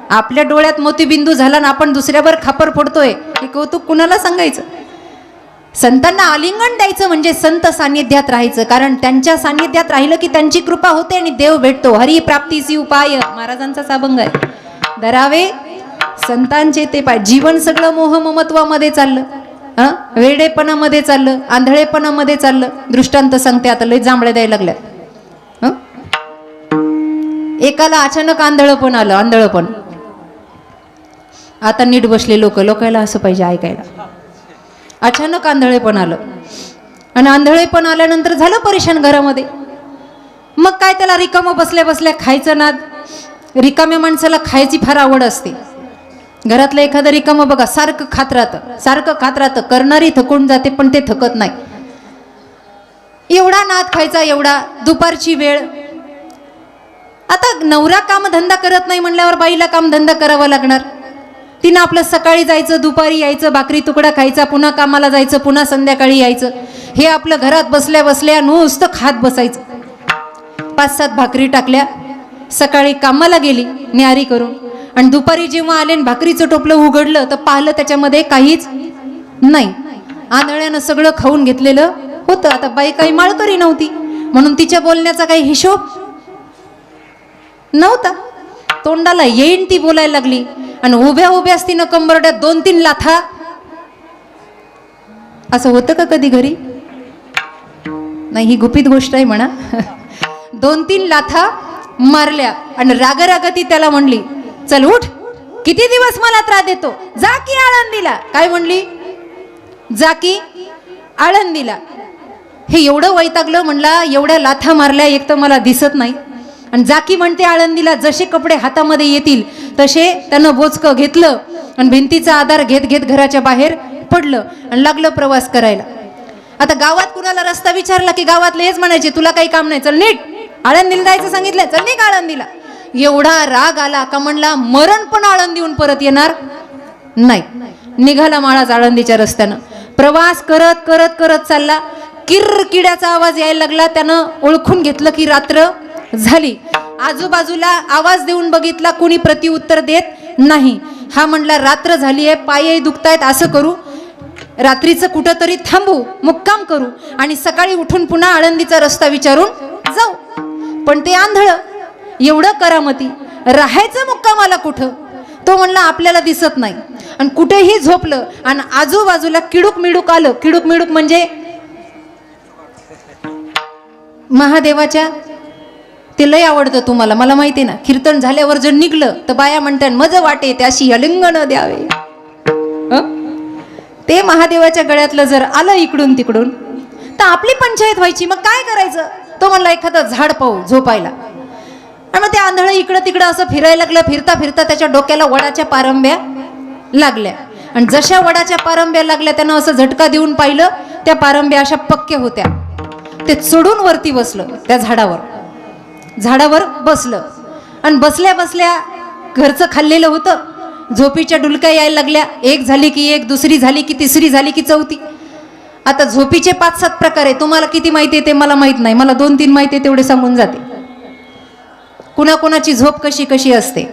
आपल्या डोळ्यात मोतीबिंदू झाला ना आपण दुसऱ्यावर खापर फोडतोय, हे कौतुक कुणाला सांगायचं? संतांना आलिंगन द्यायचं म्हणजे संत सानिध्यात राहायचं. कारण त्यांच्या सानिध्यात राहिलं की त्यांची कृपा होते आणि देव भेटतो. हरी प्राप्तीची उपाय महाराजांचाच अभंग आहे. धरावे संतांचे ते पाय. जीवन सगळं मोह ममत्वामध्ये चाललं, वेडेपणामध्ये चाललं, आंधळेपणामध्ये चाललं. दृष्टांत सांगते, आता लय जांभळे द्यायला लागल्यात. एकाला अचानक आंधळपण आलं, आंधळपण. आता नीट बसले लोकांना असं पाहिजे ऐकायला. अचानक आंधळेपण आलं आणि आंधळेपण आल्यानंतर झालं परेशान घरामध्ये. मग काय त्याला रिकामं बसल्या बसल्या खायचं नाद. रिकाम्या माणसाला खायची फार आवड असते. घरातलं एखादं रिकामं बघा सारखं खात राहतं. करणारी थकून जाते पण ते थकत नाही. एवढा नाद खायचा, एवढा. दुपारची वेळ. आता नवरा कामधंदा करत नाही म्हणल्यावर बाईला कामधंदा करावा लागणार. तिनं आपलं सकाळी जायचं, दुपारी यायचं, भाकरी तुकडा खायचा, पुन्हा कामाला जायचं, पुन्हा संध्याकाळी यायचं. हे आपलं घरात बसल्या बसल्या नुसतं खात बसायचं. 5-7 भाकरी टाकल्या, सकाळी कामाला गेली न्यारी करून, आणि दुपारी जेव्हा आले भाकरीचं टोपलं उघडलं तर पाहिलं त्याच्यामध्ये काहीच नाही. आंधळ्यानं सगळं खाऊन घेतलेलं होतं. आता बाई काही माळकरी नव्हती म्हणून तिच्या बोलण्याचा काही हिशोब नव्हता. तोंडाला येईन ती बोलायला लागली आणि उभ्या उभ्याच तिनं कंबरड्यात 2-3 लाथा. असं होतं का कधी घरी? नाही, ही गुपित गोष्ट आहे म्हणा. 2-3 लाथा मारल्या आणि राग ती त्याला म्हणली, चल उठ, किती दिवस मला त्रास देतो, जा की आळंदीला. काय म्हणली? जा की आळंदीला. हे एवढं वैतागलं, म्हणला एवढ्या लाथा मारल्या, एक तर मला दिसत नाही, आणि जाकी म्हणते आळंदीला. जसे कपडे हातामध्ये येतील तसे त्यानं बोचकं घेतलं आणि भिंतीचा आधार घेत घेत घराच्या बाहेर पडलं आणि लागलं प्रवास करायला. आता गावात कुणाला रस्ता विचारला की गावातले हेच म्हणायचे, तुला काही काम नाही, चल नीट, आळंदीला जायचं सांगितलं, चल निघ आळंदीला. एवढा राग आला का म्हणला मरण पण आळंदीहून परत येणार नाही. निघाला महाराज आळंदीच्या रस्त्यानं. प्रवास करत करत करत चालला. किरकिड्याचा आवाज यायला लागला. त्यानं ओळखून घेतलं की रात्र झाली. आजूबाजूला आवाज देऊन बघितला, कोणी प्रतिउत्तर देत नाही. हा म्हणला रात्र झाली आहे, पायही दुखतायत, असं करू, रात्रीचं कुठंतरी थांबू, मुक्काम करू आणि सकाळी उठून पुन्हा आळंदीचा रस्ता विचारून जाऊ. पण ते आंधळ, एवढं करामती, राहायचं मुक्कामाला कुठं? तो म्हणला आपल्याला दिसत नाही, आणि कुठेही झोपलं आणि आजूबाजूला किडूक मिडूक आलं. किडूक मिडूक म्हणजे महादेवाच्या, ते लय आवडतं तुम्हाला, मला माहिती ना. कीर्तन झाल्यावर जर निघलं तर बाया म्हणतात मज वाटे त्याशी अलिंगन द्यावे. ते महादेवाच्या गळ्यातलं जर आलं इकडून तिकडून तर आपली पंचायत व्हायची. मग काय करायचं? तो म्हणला एखादं झाड पाहू झोपायला. आणि मग ते आंधळ इकडं तिकडं असं फिरायला लागलं. फिरता फिरता त्याच्या डोक्याला वडाच्या पारंब्या लागल्या, आणि जशा वडाच्या पारंब्या लागल्या त्यानं असं झटका देऊन पाहिलं, त्या पारंब्या अशा पक्क्या होत्या. ते चढून वरती बसलं, त्या झाडावर बसलं, आणि बसल्या बसल्या घरचं खाल्लेलं होतं. झोपीच्या डुलक्या यायला लागल्या. एक झाली की एक, दुसरी झाली की तिसरी, झाली की चौथी. आता झोपीचे 5-7 प्रकार आहे. तुम्हाला किती माहिती आहे ते मला माहित नाही, मला 2-3 माहिती आहे तेवढे सांगून जाते. कुणाकुणाची झोप कशी कशी असते.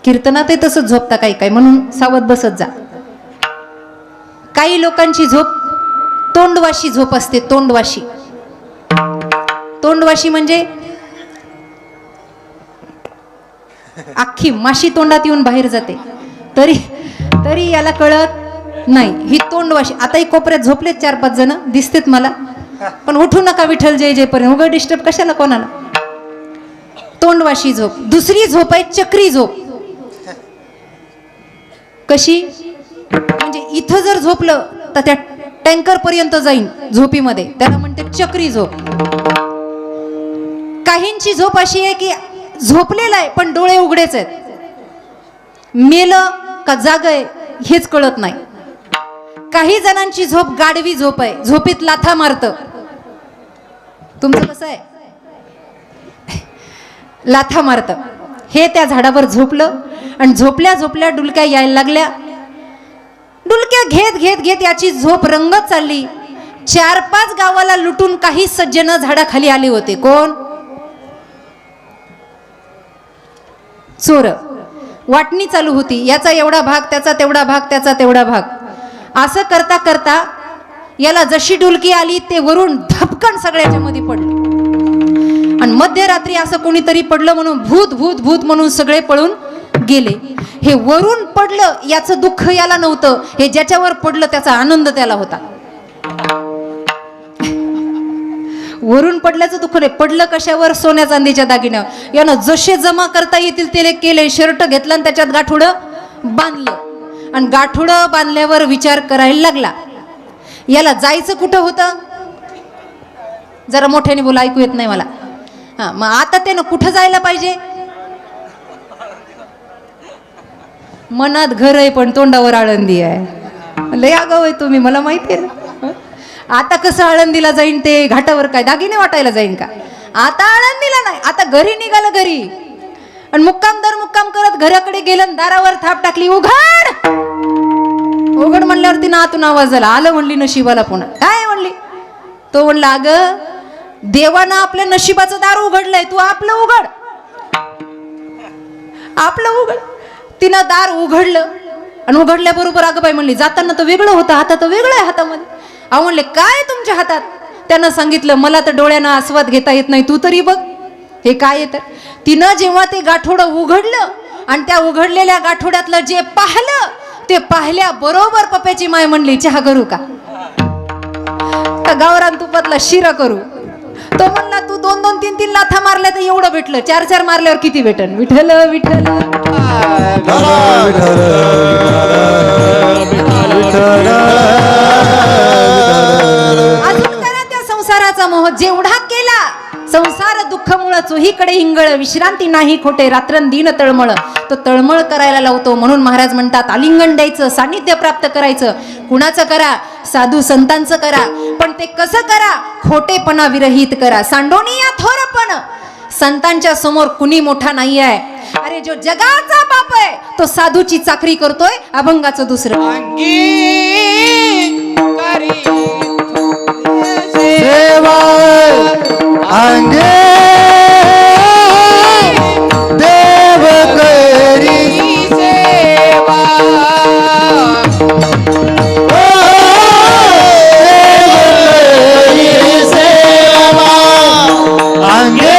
कीर्तनात तसंच झोपता काही काय, म्हणून सावध बसत जा. काही लोकांची झोप तोंडवाशी झोप असते. तोंडवाशी म्हणजे अख्खी माशी तोंडात येऊन बाहेर जाते, तरी याला कळत नाही. ही तोंडवाशी. आताही कोपऱ्यात झोपलेत 4-5 जण दिसतेत मला, पण उठू नका विठ्ठल जय जय पर्यंत, उगा डिस्टर्ब कशाला कोणाला. तोंडवाशी झोप. दुसरी झोप आहे चक्री झोप. कशी म्हणजे इथं जर झोपलं तर त्या टँकर पर्यंत जाईन झोपीमध्ये, त्याला म्हणते चक्री झोप. काहींची झोप अशी आहे की झोपलेला आहे पण डोळे उघडेच आहेत, मेलं का जाग आहे हेच कळत नाही. काही जणांची झोप गाढवी झोप आहे, झोपीत लाथा मारतं. तुमचं कसं आहे? लाथा मारतं. हे त्या झाडावर झोपलं आणि झोपल्या झोपल्या डुलक्या यायला लागल्या. डुलक्या घेत घेत घेत याची झोप रंगत चालली. 4-5 गावाला लुटून काही सज्जन झाडाखाली आले होते. कोण? चोर. वाटणी चालू होती, याचा एवढा भाग, त्याचा तेवढा भाग, त्याचा तेवढा भाग. असं करता करता याला जशी डुलकी आली ते वरून धपकन सगळ्याच्या मध्ये पडलं, आणि मध्यरात्री असं कोणीतरी पडलं म्हणून भूत भूत भूत म्हणून सगळे पळून गेले. हे वरून पडलं याचं दुःख याला नव्हतं, हे ज्याच्यावर पडलं त्याचा आनंद त्याला होता. वरून पडल्याचं दुःख नाही. पडलं कशावर? सोन्या चांदीच्या दागिन्यावर. यानं जसे जमा करता येतील ते केले. शर्ट घेतला आणि त्याच्यात गाठोडं बांधलं, आणि गाठोडं बांधल्यावर विचार करायला लागला. याला जायचं कुठं होतं? जरा मोठ्याने बोला, ऐकू येत नाही मला. हा, मग आता त्यानं कुठं जायला पाहिजे? मनात घर आहे पण तोंडावर आळंदी आहे. लय आगाव आहे तुम्ही, मला माहिती आहे ना. आता कसं आळंदीला जाईन? ते घाटावर काय दागिने वाटायला जाईन का? आता आळंदीला नाही, आता घरी निघालं घरी, आणि मुक्काम करत घराकडे गेलं. दारावर थाप टाकली, उघड उघड म्हणल्यावर तिनं आतून आवाज झाला. आलं म्हणली नशिबाला पुन्हा. काय म्हणली? तो म्हणला, अगं देवानं आपल्या नशिबाचं दार उघडलंय, तू आपलं उघड, आपलं उघड. तिनं दार उघडलं आणि उघडल्याबरोबर अगं म्हणली, जाताना तर वेगळं होतं, हातात वेगळं आहे हातामध्ये. अहो म्हणले, काय तुमच्या हातात? त्यानं सांगितलं, मला तर डोळ्यानं आस्वाद घेता येत नाही, तू तरी बघ हे काय येतं. तिनं जेव्हा ते गाठोडं उघडलं आणि त्या उघडलेल्या गाठोड्यातलं जे पाहिलं, ते पाहिल्या बरोबर पप्याची माय म्हणली, चहा करू का गावरान तुपातला शिरा करू? तो म्हणला, तू 2-2, 3-3 लाथा मारल्या तर एवढं भेटलं, 4-4 मारल्यावर किती भेटन? विठ्ठल विठ्ठल अजून करा त्या संसाराचा मोह जेवढा केला. संसार दुःखमुळं चोहीकडे हिंगळ, विश्रांती नाही खोटे, रात्रंदिन तळमळ. तो तळमळ करायला लावतो. म्हणून महाराज म्हणतात, आलिंगन द्यायचं, सानिध्य प्राप्त करायचं. कुणाचं करा? साधू संतांचं करा. पण ते कसं करा? खोटेपणा विरहित करा. सांडोनी या थोरपण, संतांच्या समोर कुणी मोठा नाही आहे. अरे जो जगाचा बाप आहे तो साधूची चाकरी करतोय, अभंगाचं दुसरं. सेवा अंगे देव करी सेवा, सेवा अंगे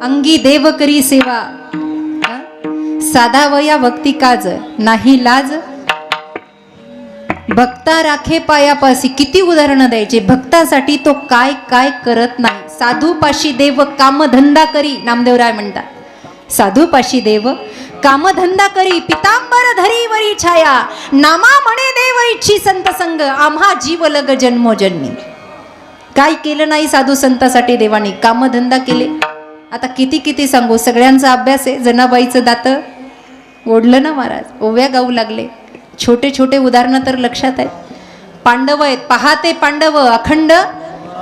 अंगी देव करी सेवा, साधा वया भक्ती काज नाही लाज. भक्ता राखे पायापासी. किती उदाहरणं द्यायचे. भक्तासाठी तो काय काय करत नाही. साधूपाशी देव कामधंदा करी, नामदेवराय म्हणतात. साधूपाशी देव कामधंदा करी, पितांबर धरी वरी छाया, नामा म्हणे देव इच्छी संत संग, आम्हा जीव लग जन्मोजन्मी. काय केलं नाही साधू संतासाठी देवाने? कामधंदा केले. आता किती किती सांगू, सगळ्यांचा अभ्यास आहे. जनाबाईचं दात ओढलं ना महाराज, ओव्या गाऊ लागले. छोटे छोटे उदाहरणं तर लक्षात आहेत. पांडव आहेत, पहाते पांडव अखंड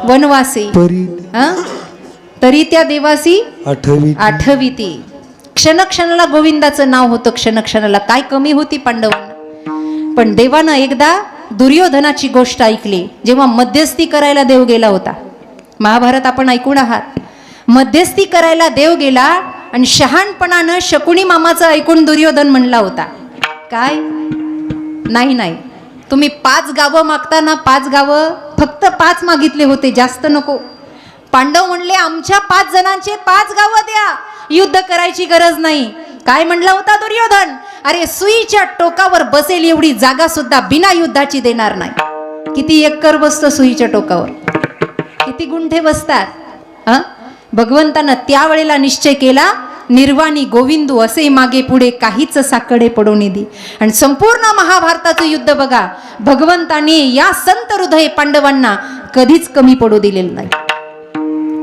वनवासी, तरी त्या देवासी आठविती. क्षणक्षणाला गोविंदाचं नाव होतं. क्षणक्षणाला काय कमी होती पांडवांना. पण देवानं एकदा दुर्योधनाची गोष्ट ऐकली. जेव्हा मध्यस्थी करायला देव गेला होता, महाभारत आपण ऐकून आहात. मध्यस्थी करायला देव गेला आणि शहाणपणानं शकुनी मामाचं ऐकून दुर्योधन म्हणला होता, काय नाही नाही, तुम्ही 5 गावं मागताना 5 गावं फक्त 5 मागितले होते, जास्त नको. पांडव म्हणले आमच्या 5 जणांचे 5 गावं द्या, युद्ध करायची गरज नाही. काय म्हणला होता दुर्योधन? अरे सुईच्या टोकावर बसेल एवढी जागा सुद्धा बिना युद्धाची देणार नाही. किती एकर बसतं सुईच्या टोकावर, किती गुंठे बसतात. भगवंतानं त्यावेळेला निश्चय केला, निर्वाणी गोविंदू असे मागे पुढे काहीच साकडे पडून दे. आणि संपूर्ण महाभारताचं युद्ध बघा, भगवंताने या संत हृदय पांडवांना कधीच कमी पडू दिलेलं नाही,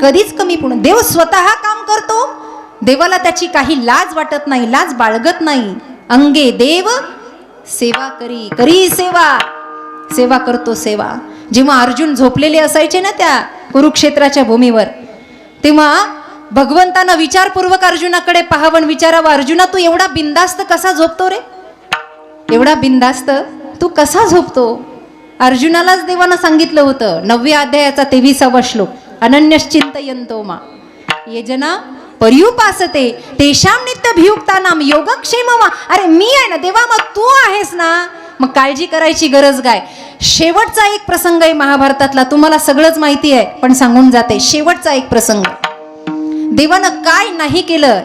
कधीच कमी पडू. देव स्वतः काम करतो, देवाला त्याची काही लाज वाटत नाही, लाज बाळगत नाही. अंगे देव सेवा करी, करी सेवा, सेवा करतो सेवा. जेव्हा अर्जुन झोपलेले असायचे ना त्या कुरुक्षेत्राच्या भूमीवर, तेव्हा भगवंतानं विचारपूर्वक अर्जुनाकडे पाहावं, विचारावं, अर्जुना तू एवढा बिंदास्त कसा झोपतो रे, एवढा बिंदास्त तू कसा झोपतो. अर्जुनालाच देवानं सांगितलं होतं 9व्या अध्यायाचा 23वा श्लोक, अनन्यश्चिंतयन्तो मा ये जना पर्युपासते तेषां नित्यभियुक्तानां योगक्षेममा. अरे मी आहे ना देवा, मग तू आहेस ना, मग काळजी करायची गरज काय. शेवटचा एक प्रसंग आहे महाभारतातला, तुम्हाला सगळंच माहिती आहे पण सांगून जाते. शेवटचा एक प्रसंग, देवानं काय नाही केलं.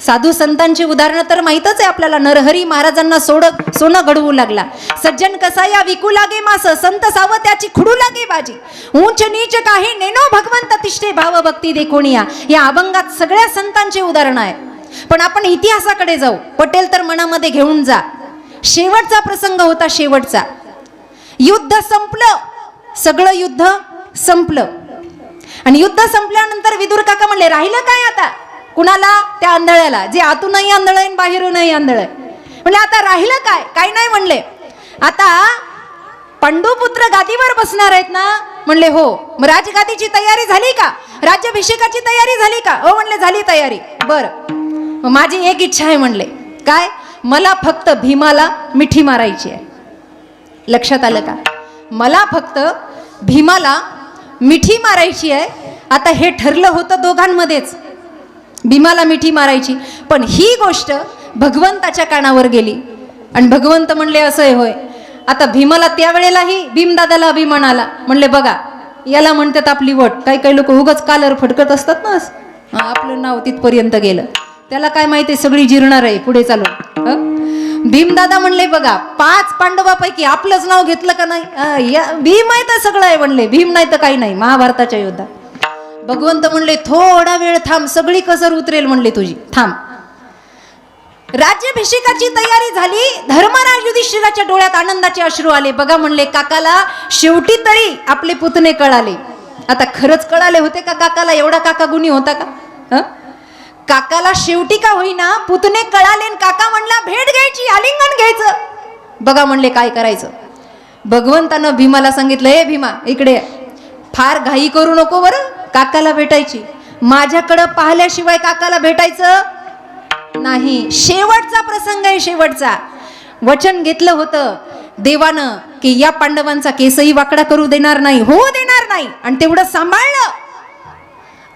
साधू संतांची उदाहरणं तर माहीतच आहे आपल्याला. नरहरी महाराजांना सोनं घडवू लागला, सज्जन कसा या विकू लागे मास, संत साव त्याची खुडू लागे बाजी, उंच नीच काही नेनो भगवंत तिष्ठे भाव भक्ती देखोनिया. या अभंगात सगळ्या संतांचे उदाहरण आहे. पण आपण इतिहासाकडे जाऊ, पटेल तर मनामध्ये घेऊन जा. शेवटचा प्रसंग होता, शेवटचा. युद्ध संपलं, सगळं युद्ध संपलं. आणि युद्ध संपल्यानंतर विदुर काका म्हणले राहिलं काय आता. कुणाला? त्या आंधळ्याला, जे आतूनही आंधळ आहे बाहेरूनही आंधळ आहे. म्हणले आता राहिलं काय. काही नाही म्हणले, आता पांडुपुत्र गादीवर बसणार आहेत ना. म्हणले हो. मग राजगादीची तयारी झाली का, राज्याभिषेकाची तयारी झाली का. हो म्हणले झाली तयारी. बरं, माझी एक इच्छा आहे म्हणले. काय. मला फक्त भीमाला मिठी मारायची आहे. लक्षात आलं का. मला फक्त भीमाला मिठी मारायची आहे. आता हे ठरलं होतं दोघांमध्येच, भीमाला मिठी मारायची. पण ही गोष्ट भगवंताच्या कानावर गेली आणि भगवंत म्हणले असं होय. आता भीमाला त्यावेळेलाही भीमदादाला अभिमान आला. म्हणले बघा याला म्हणतात आपली वट. काही काही लोक उगाच कालर फडकत असतात ना, आपलं नाव तिथपर्यंत गेलं, त्याला काय माहिती सगळी जिरणार आहे पुढे चालून. भीमदादा म्हणले बघा 5 पांडवापैकी आपलंच नाव घेतलं का नाही. भीम आहे तर सगळं आहे म्हणले, भीम नाही तर काही नाही महाभारताच्या युद्धात. भगवंत म्हणले थोडा वेळ थांब, सगळी कसर उतरेल म्हणले तुझी, थांब. राज्याभिषेकाची तयारी झाली. धर्मराज युधिष्ठिराच्या डोळ्यात आनंदाचे अश्रू आले. बघा म्हणले काकाला शेवटी तरी आपले पुतणे कळाले. आता खरंच कळाले होते का काकाला, एवढा काका गुणी होता का. काकाला शेवटी का होईना पुतणे कळाले. काका म्हणला भेट घ्यायची, आलिंगन घ्यायचं. बघा म्हणले काय करायचं. भगवंतानं भीमाला सांगितलं, हे भीमा इकडे, फार घाई करू नको बरं, काकाला भेटायची. माझ्याकडं पाहिल्याशिवाय काकाला भेटायचं नाही. शेवटचा प्रसंग आहे, शेवटचा. वचन घेतलं होतं देवानं की या पांडवांचा केसही वाकडा करू देणार नाही, होऊ देणार नाही. आणि तेवढं सांभाळलं.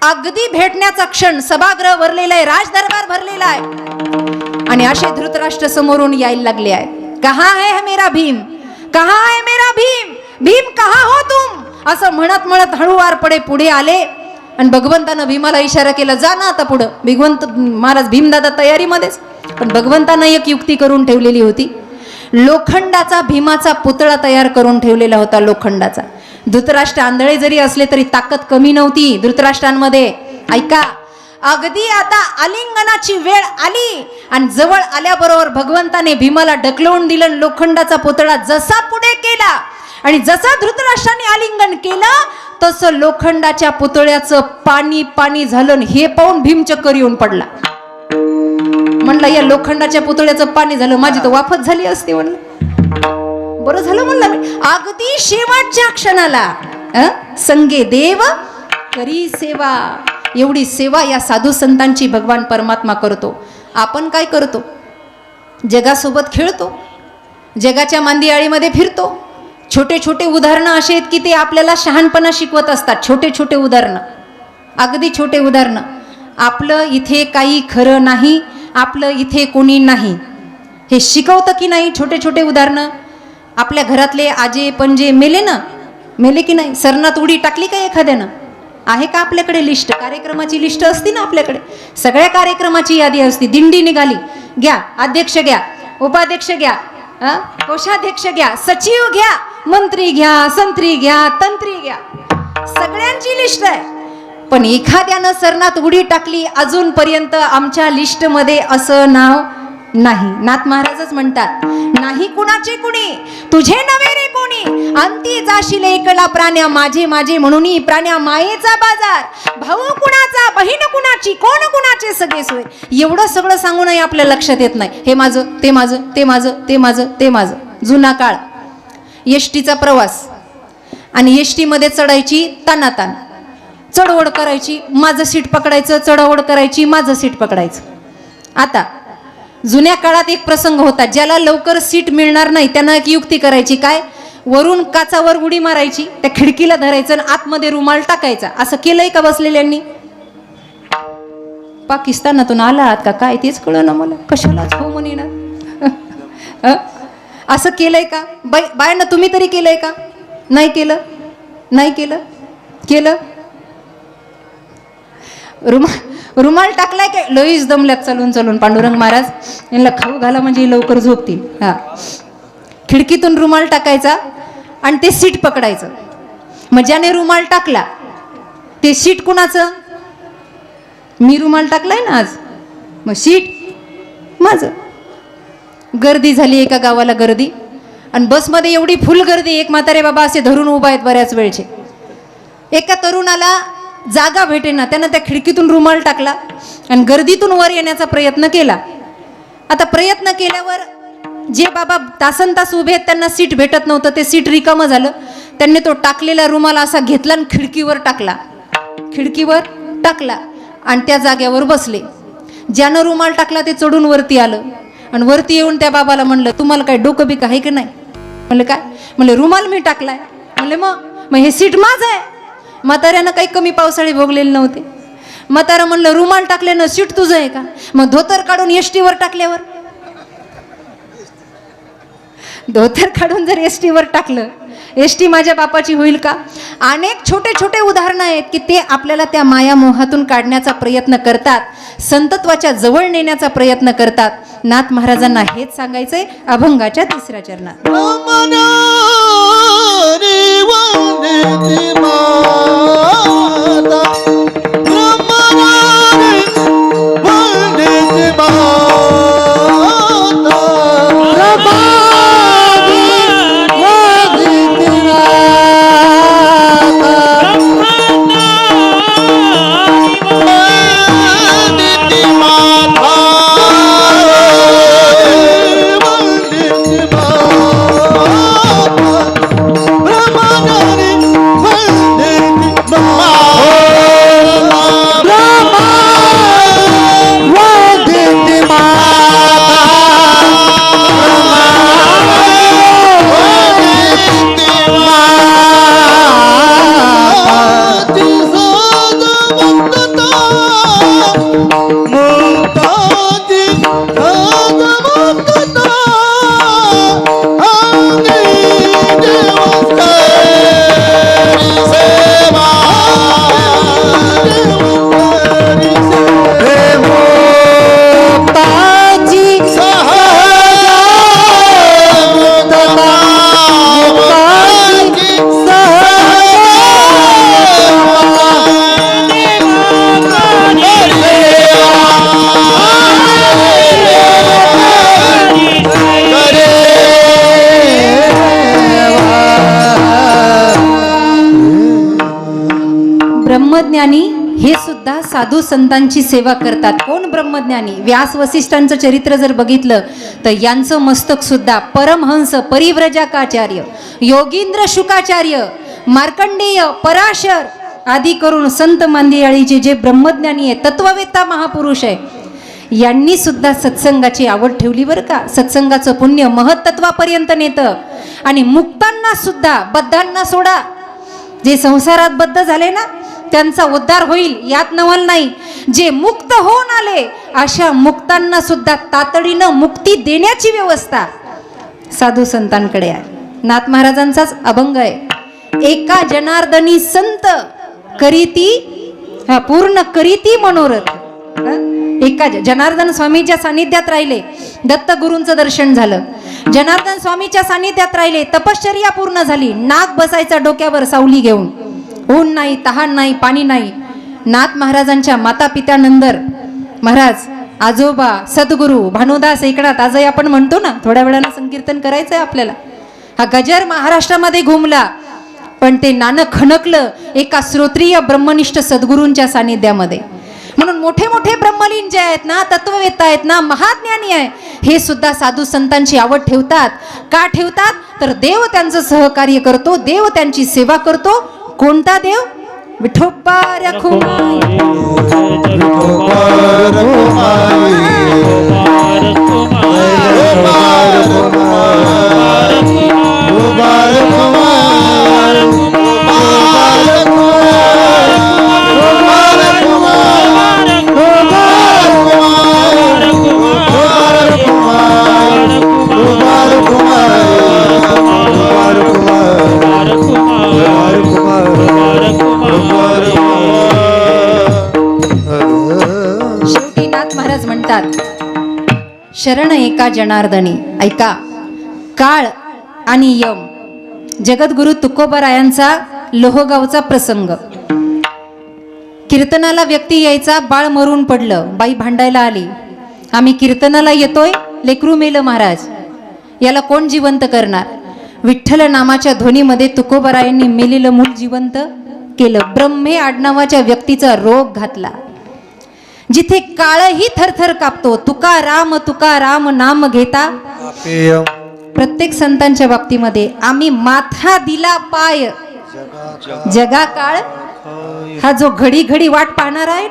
अगदी भेटण्याचा क्षण सभागृह भरलेला आहे, राजदरबार भरलेला आहे. आणि असे धृतराष्ट्र समोरून यायला लागले आहे. कहा है मेरा भीम, कहा है मेरा भीम, भीम कहा हो तुम. असं म्हणत म्हणत हळूवारपणे पुढे आले. आणि भगवंतानं भीमाला इशारा केला, जा ना आता पुढं. भगवंत महाराज भीमदादा तयारीमध्येच. पण भगवंतानं एक युक्ती करून ठेवलेली होती. लोखंडाचा भीमाचा पुतळा तयार करून ठेवलेला होता, लोखंडाचा. धृतराष्ट्र आंधळे जरी असले तरी ताकद कमी नव्हती धृतराष्ट्रांमध्ये. ऐका, अगदी आता आलिंगनाची वेळ आली आणि जवळ आल्याबरोबर भगवंताने भीमाला ढकलवून दिलं. लोखंडाचा पुतळा जसा पुढे केला आणि जसं धृतराष्ट्राने आलिंगन केलं तसं लोखंडाच्या पुतळ्याचं पाणी पाणी झालं. हे पाहून भीम चक्कर येऊन पडला. म्हणलं या लोखंडाच्या पुतळ्याचं पाणी झालं, माझी तर वाफत झाली असते. म्हणलं बरं झालं म्हणलं मी. अगदी शेवटच्या क्षणाला संगे देव करी सेवा. एवढी सेवा या साधू संतांची भगवान परमात्मा करतो. आपण काय करतो. जगासोबत खेळतो, जगाच्या मांदियाळीमध्ये फिरतो. छोटे छोटे उदाहरणं असे आहेत की ते आपल्याला शहाणपणा शिकवत असतात. छोटे छोटे उदाहरणं, अगदी छोटे उदाहरणं. आपलं इथे काही खरं नाही, आपलं इथे कोणी नाही, हे शिकवतं की नाही. छोटे छोटे उदाहरणं. आपल्या घरातले आजे पंजे मेले ना, मेले की नाही. सरनात उडी टाकली का एखाद्यानं, आहे का आपल्याकडे लिस्ट. कार्यक्रमाची लिस्ट असती ना आपल्याकडे, सगळ्या कार्यक्रमाची यादी असती. दिंडी निघाली, घ्या अध्यक्ष घ्या, उपाध्यक्ष घ्या, कोषाध्यक्ष घ्या, सचिव घ्या, मंत्री घ्या, संत्री घ्या, तंत्री घ्या, सगळ्यांची लिस्ट आहे. पण एखाद्यानं सरनात उडी टाकली, अजूनपर्यंत आमच्या लिस्टमध्ये असं नाव नाही. नाथ महाराजच म्हणतात, नाही कुणाचे कुणी तुझे नवे रे कोणी, अंती जाशील एकला प्राण्या माझे माझे म्हणून, प्राण्या मायेचा बाजार, भाऊ कुणाचा बहीण कुणाची, कोण कुणाचे सगळे सोय. एवढं सगळं सांगूनही आपल्या लक्षात येत नाही, हे माझं ते माझं ते माझं ते माझं ते माझं. जुना काळ, एसटीचा प्रवास आणि एसटीमध्ये चढायची तानातान, चढवड करायची, माझं सीट पकडायचं, चढवड करायची, माझं सीट पकडायचं. आता जुन्या काळात एक प्रसंग होता, ज्याला लवकर सीट मिळणार नाही त्यानं एक युक्ती करायची. काय? वरून काचावर उडी मारायची, त्या खिडकीला धरायचं आणि आतमध्ये रुमाल टाकायचा. असं केलंय का बसलेल्यांनी? पाकिस्तानातून आला आहात का काय तेच कळलं ना मला, कशालाच हो म्हणेना. असं केलंय का बायांना? तुम्ही तरी केलंय का? नाही केलं? नाही केलं? केलं? रुमाल टाकलाय काय? लोईस दमल्यात चालून चालून. पांडुरंग महाराज यांना खाऊ घाला म्हणजे लवकर झोपतील. हा, खिडकीतून रुमाल टाकायचा आणि ते सीट पकडायचं. मग ज्याने रुमाल टाकला ते सीट कुणाचं? मी रुमाल टाकलाय ना आज, मग सीट माझं. गर्दी झाली एका गावाला, गर्दी, आणि बसमध्ये एवढी फुल गर्दी, एक म्हातारे बाबा असे धरून उभा आहेत बऱ्याच वेळचे. एका तरुणाला जागा भेटेना, त्यानं त्या खिडकीतून रुमाल टाकला आणि गर्दीतून वर येण्याचा प्रयत्न केला. आता प्रयत्न केल्यावर जे बाबा तासन तास उभे आहेत त्यांना सीट भेटत नव्हतं, ते सीट रिकामं झालं. त्यांनी तो टाकलेला रुमाल असा घेतला आणि खिडकीवर टाकला, खिडकीवर टाकला आणि त्या जाग्यावर बसले. ज्यानं रुमाल टाकला ते चढून वरती आलं आणि वरती येऊन त्या बाबाला म्हणलं, तुम्हाला काय डोकं बिक आहे की नाही? म्हणलं काय? म्हणले रुमाल मी टाकलाय. म्हणले मग हे सीट माझं आहे. म्हाताऱ्यानं काही कमी पावसाळे भोगलेले नव्हते. म्हातारा म्हणलं, रुमाल टाकल्यानं सीट तुझं आहे का? मग धोतर काढून एसटीवर टाकल्यावर, धोतर काढून जर एसटीवर टाकलं, एसटी माझ्या बापाची होईल का? अनेक छोटे छोटे उदाहरणं आहेत की ते आपल्याला त्या मायामोहातून काढण्याचा प्रयत्न करतात, संतत्वाच्या जवळ नेण्याचा प्रयत्न करतात. नाथ महाराजांना हेच सांगायचंय अभंगाच्या 3ऱ्या चरणात. ब्रह्मज्ञानी हे सुद्धा साधू संतांची सेवा करतात. कोण ब्रह्मज्ञानी? व्यास वसिष्ठांचं चरित्र जर बघितलं तर यांचं मस्तक सुद्धा परमहंस परिव्रजकाचार्य, योगींद्र शुकाचार्य, मार्कंडेय, पराशर आदी करून संत मांदियाळीचे जे ब्रह्मज्ञानी आहे, तत्ववेत्ता महापुरुष आहे, यांनी सुद्धा सत्संगाची आवड ठेवली बरं का. सत्संगाचं पुण्य महत्त्वापर्यंत नेतं. आणि मुक्तांना सुद्धा, बद्धांना सोडा, जे संसारात बद्ध झाले ना त्यांचा उद्धार होईल यात नवल नाही. जे मुक्त होऊन आले अशा मुक्तांना सुद्धा तातडीनं मुक्ती देण्याची व्यवस्था साधू संतांकडे आहे. नाथ महाराजांचाच अभंग आहे, एका जनार्दनी संत करीती, पूर्ण करीती मनोरथ. एका जनार्दन स्वामीच्या सानिध्यात राहिले, दत्तगुरूंचं दर्शन झालं, जनार्दन स्वामीच्या सानिध्यात राहिले, तपश्चर्या पूर्ण झाली, नाग बसायचा डोक्यावर सावली घेऊन, ऊन नाही, तहान नाही, पाणी नाही. नाथ महाराजांच्या माता पित्यानंतर महाराज, आजोबा, सद्गुरू, भानुदास एकनाथ, आजही आपण म्हणतो ना, थोड्या वेळानं संकीर्तन करायचंय आपल्याला. हा गजर महाराष्ट्रामध्ये घुमला, पण ते नाणं खणकलं एका श्रोत्रिय ब्रह्मनिष्ठ सद्गुरूंच्या सानिध्यामध्ये. म्हणून मोठे मोठे ब्रह्मलीन जे आहेत ना, तत्ववेत्ता आहेत ना, महाज्ञानी आहे, हे सुद्धा साधू संतांची आवड ठेवतात. का ठेवतात? तर देव त्यांचं सहकार्य करतो, देव त्यांची सेवा करतो. कोणता देव? विठोबा रखुमाई. शेवटी नाथ महाराज म्हणतात, शरण एका जनार्दनी. ऐका, काळ आणि यम, जगद्गुरु तुकोबारायांचा लोहगावचा प्रसंग. कीर्तनाला व्यक्ती यायचा, बाळ मरून पडलं, बाई भांडायला आली, आम्ही कीर्तनाला येतोय, लेकरू मेलं महाराज, याला कोण जिवंत करणार? विठ्ठल नामाच्या ध्वनीमध्ये तुकोबारायांनी मेलेलं मूल जिवंत केलं. ब्रह्मे आडनावाच्या व्यक्तीचा रोग घातला. जिथे काळही थरथर कापतो, तुकाराम नाम घेता. प्रत्येक संतांच्या बाबतीमध्ये आम्ही माथा दिला पाय, जगा काळ हा जो घडी घडी वाट पाहणार आहे.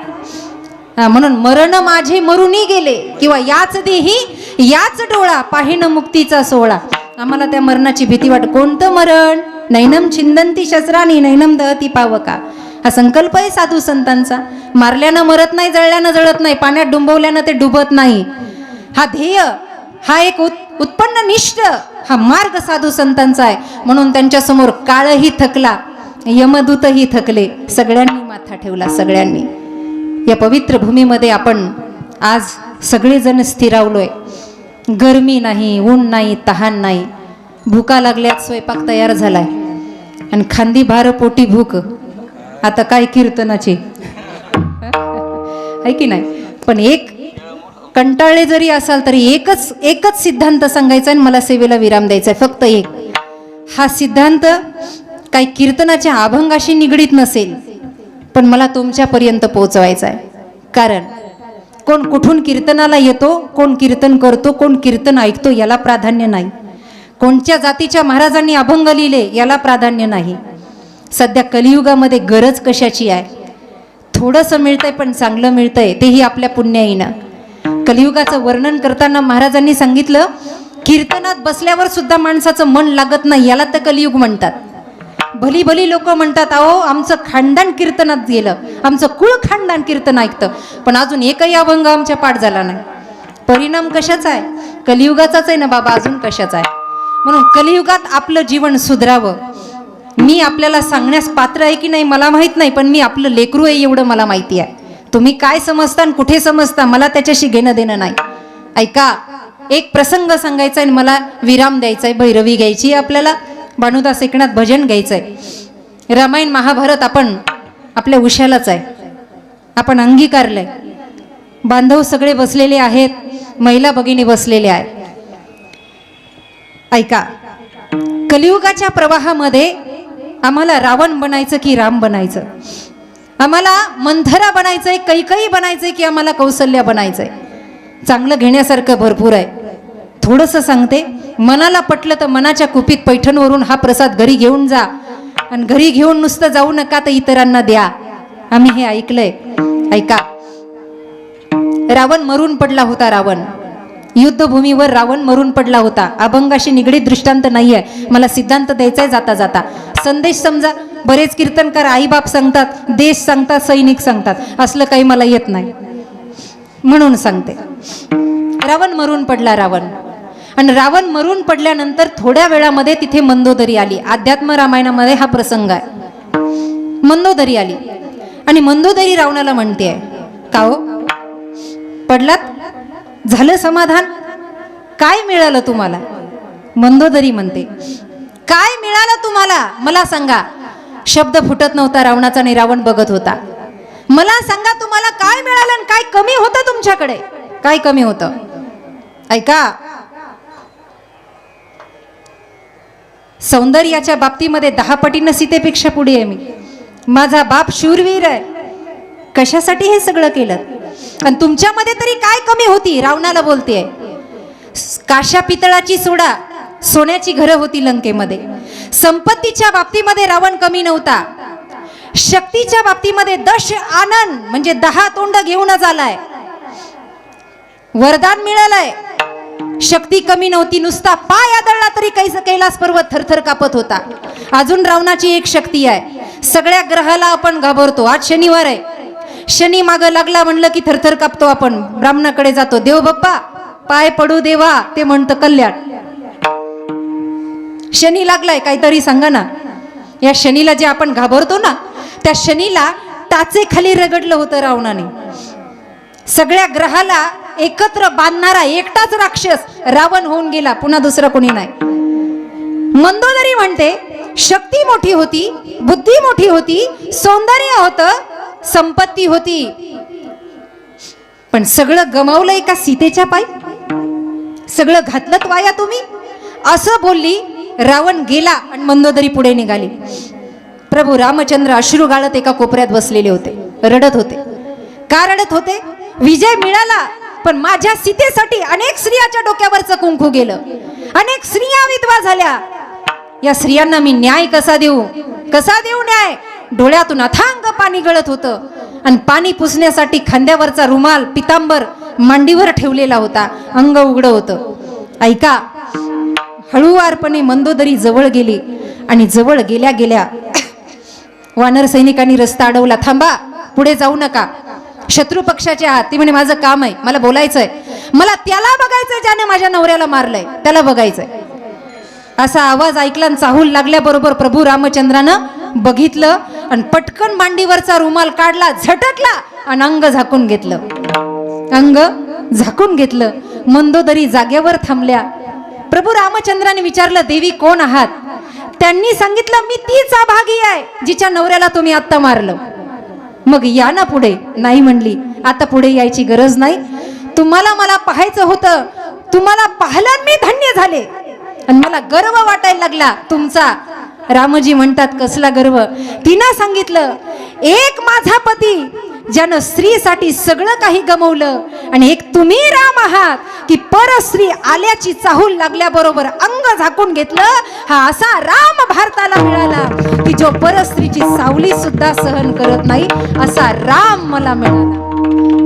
म्हणून मरण माझे मरुनी गेले, किंवा याच देही याच डोळा, पाहिन मुक्तीचा सोहळा. आम्हाला त्या मरणाची भीती वाट. कोणतं मरण? नैनम छिंदंती शस्त्रानी नैनम दहती पावका. हा संकल्प आहे साधू संतांचा. मारल्यानं मरत नाही, जळल्यानं जळत नाही, पाण्यात डुंबवल्यानं ते डुबत नाही. हा ध्येय, हा एक उत्पन्न निष्ठ हा मार्ग साधू संतांचा आहे. म्हणून त्यांच्या समोर काळही थकला, यमदूतही थकले, सगळ्यांनी माथा ठेवला. सगळ्यांनी या पवित्र भूमीमध्ये आपण आज सगळेजण स्थिरावलोय. गरमी नाही, ऊन नाही, तहान नाही, भुका लागल्यात, स्वयंपाक तयार झालाय, आणि खांदी भार पोटी भूक. आता काय कीर्तनाची आहे की नाही? पण एक कंटाळले जरी असाल तरी एकच सिद्धांत सांगायचा आणि मला सेवेला विराम द्यायचा आहे, फक्त एक. हा सिद्धांत काही कीर्तनाच्या अभंगाशी निगडीत नसेल, पण मला तुमच्यापर्यंत पोहोचवायचा आहे. कारण कोण कुठून कीर्तनाला येतो, कोण कीर्तन करतो, कोण कीर्तन ऐकतो, याला प्राधान्य नाही. कोणत्या जातीच्या महाराजांनी अभंग लिहिले याला प्राधान्य नाही. सध्या कलियुगामध्ये गरज कशाची आहे? थोडंसं मिळतंय पण चांगलं मिळतंय, तेही आपल्या पुण्याईनं. कलियुगाचं वर्णन करताना महाराजांनी सांगितलं, कीर्तनात बसल्यावर सुद्धा माणसाचं मन लागत नाही, याला तर कलियुग म्हणतात. भली भली लोक म्हणतात, अहो आमचं खानदान कीर्तनात गेलं, आमचं कुळ खानदान कीर्तन ऐकतं, पण अजून एकही अभंग आमच्या पाठ झाला नाही. परिणाम कशाचा आहे? कलियुगाचाच आहे ना बाबा, अजून कशाचा आहे? म्हणून कलियुगात आपलं जीवन सुधरावं. मी आपल्याला सांगण्यास पात्र आहे की नाही मला माहीत नाही, पण मी आपलं लेकरू आहे एवढं मला माहिती आहे. तुम्ही काय समजता आणि कुठे समजता मला त्याच्याशी घेणं देणं नाही. ऐका, एक प्रसंग सांगायचा आहे, मला विराम द्यायचा आहे, भैरवी घ्यायची आहे आपल्याला, भानुदास एकनाथ भजन घ्यायचं आहे. रामायण महाभारत आपण आपल्या उशालाच आहे, आपण अंगीकारलंय. बांधव सगळे बसलेले आहेत, महिला भगिनी बसलेल्या आहेत. ऐका, कलियुगाच्या प्रवाहामध्ये आम्हाला रावण बनायचं की राम बनायचं? आम्हाला मंथरा बनायचंय, कैकई बनायचंय की आम्हाला कौसल्या बनायचंय? चांगलं घेण्यासारखं भरपूर आहे. थोडंसं सांगते, मनाला पटलं तर मनाच्या कुपीत पैठणवरून हा प्रसाद घरी घेऊन जा, आणि घरी घेऊन नुसतं जाऊ नका तर इतरांना द्या. आम्ही हे ऐकलंय. ऐका, रावण मरून पडला होता. रावण युद्धभूमीवर रावण मरून पडला होता. अभंगाशी निगडीत दृष्टांत नाही आहे, मला सिद्धांत द्यायचा आहे जाता जाता. संदेश समजा, बरेच कीर्तनकार आईबाप सांगतात, देश सांगतात, सैनिक सांगतात, असलं काही मला येत नाही म्हणून सांगते. रावण मरून पडला. आणि रावण मरून पडल्यानंतर थोड्या वेळामध्ये तिथे मंदोदरी आली. अध्यात्म रामायणामध्ये हा प्रसंग आहे. मंदोदरी आली आणि मंदोदरी रावणाला म्हणते, का हो पडलात? झालं समाधान? काय मिळालं तुम्हाला? मंदोदरी म्हणते, काय मिळालं तुम्हाला मला सांगा. शब्द फुटत नव्हता रावणाचा आणि रावण बघत होता. मला सांगा तुम्हाला काय मिळालं आणि काय कमी होतं तुमच्याकडे? काय कमी होतं? ऐका, सौंदर्याच्या बाबतीमध्ये 10 पटीनं सीतेपेक्षा पुढे आहे मी. माझा बाप शूरवीर आहे. कशासाठी हे सगळं केलं? आणि तुमच्यामध्ये तरी काय कमी होती? रावणाला बोलतेय. काशा पितळाची सोडा, सोन्याची घरं होती लंकेमध्ये. संपत्तीच्या बाबतीमध्ये रावण कमी नव्हता. शक्तीच्या बाबतीमध्ये 10 आनंद म्हणजे 10 तोंड घेऊनच आलाय. वरदान मिळालंय. शक्ती कमी नव्हती. नुसता पाय आदळला तरी कैलास पर्वत थरथर कापत होता. अजून रावणाची एक शक्ती आहे. सगळ्या ग्रहाला आपण घाबरतो. आज शनिवार आहे. शनी मागं लागला म्हणलं की थरथर कापतो आपण. ब्राह्मणाकडे जातो, देव बाप्पा पाय पडू देवा, ते म्हणतं कल्याण. शनी लागलाय काहीतरी सांगा ना. या शनीला जे आपण घाबरतो ना, त्या शनीला टाचे खाली रगडलं होतं रावणाने. सगळ्या ग्रहाला एकत्र बांधणारा एकटाच राक्षस रावण होऊन गेला, पुन्हा दुसरं कोणी नाही. मंदोदरी म्हणते, शक्ती मोठी होती, बुद्धी मोठी होती, सौंदर्य होतं, संपत्ती होती, पण सगळं गमावलं एका सीतेच्या पायी. सगळं घातलंत वाया तुम्ही, असं बोलली. रावण गेला आणि मंदोदरी पुढे निघाली. प्रभू रामचंद्र अश्रू गाळत एका कोपऱ्यात बसलेले होते, रडत होते. का रडत होते? विजय मिळाला, पण माझ्या सीतेसाठी अनेक स्त्रियाच्या डोक्यावरचं कुंकू गेलं. अनेक स्त्रिया विधवा झाल्या. या स्त्रियांना मी न्याय कसा देऊ? कसा देऊ न्याय? डोळ्यातून अथांग पाणी गळत होतं आणि पाणी पुसण्यासाठी खांद्यावरचा रुमाल पितांबर मांडीवर ठेवलेला होता. अंग उघडं होतं. ऐका, हळूवारपणे मंदोदरी जवळ गेली आणि जवळ गेल्या गेल्या वानर सैनिकांनी रस्ता अडवला. थांबा, पुढे जाऊ नका, शत्रू पक्षाचे आहात. ती म्हणे माझं काम आहे, मला बोलायचंय, मला त्याला बघायचंय ज्याने माझ्या नवऱ्याला मारलंय, त्याला बघायचंय. असा आवाज ऐकला आणि चाहूल लागल्याबरोबर प्रभू रामचंद्रानं बघितलं आणि पटकन मांडीवरचा रुमाल काढला, झटकला आणि अंग झाकून घेतलं. अंग झाकून घेतलं. मंदोदरी जागेवर थांबल्या. प्रभू रामचंद्राने विचारलं, देवी कोण आहात? त्यांनी सांगितलं, मी तीच अभागी आहे जिच्या नवऱ्याला तुम्ही आत्ता मारलं. मग या ना पुढे. नाही म्हणली, आता पुढे यायची गरज नाही. तुम्हाला मला पाहायचं होतं, तुम्हाला पाहिलं मी धन्य झाले आणि मला गर्व वाटायला लागला तुमचा. रामजी म्हणतात, कसला गर्व? तिनं सांगितलं, एक माझा पती ज्यानं स्त्रीसाठी सगळं काही गमवलं आणि एक तुम्ही राम आहात की परस्त्री आल्याची चाहूल लागल्याबरोबर अंग झाकून घेतलं. हा असा राम भारताला मिळाला की जो परस्त्रीची सावली सुद्धा सहन करत नाही. असा राम मला मिळाला.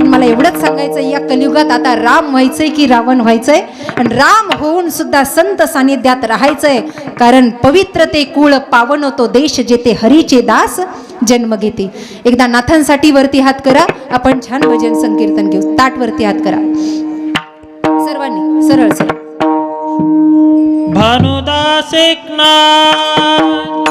मला एवढंच सांगायचंय, या कलियुगात आता राम व्हायचंय की रावण व्हायचंय? आणि राम होऊन सुद्धा संत सानिध्यात राहायचंय. कारण पवित्र ते कुळ, पावन तो देश, जेथे हरीचे दास जन्म घेते. एकदा नाथांसाठी वरती हात करा. आपण छान भजन संकीर्तन घेऊ. ताट वरती हात करा सर्वांनी, सरळ सरळ. भानुदास एकनाथ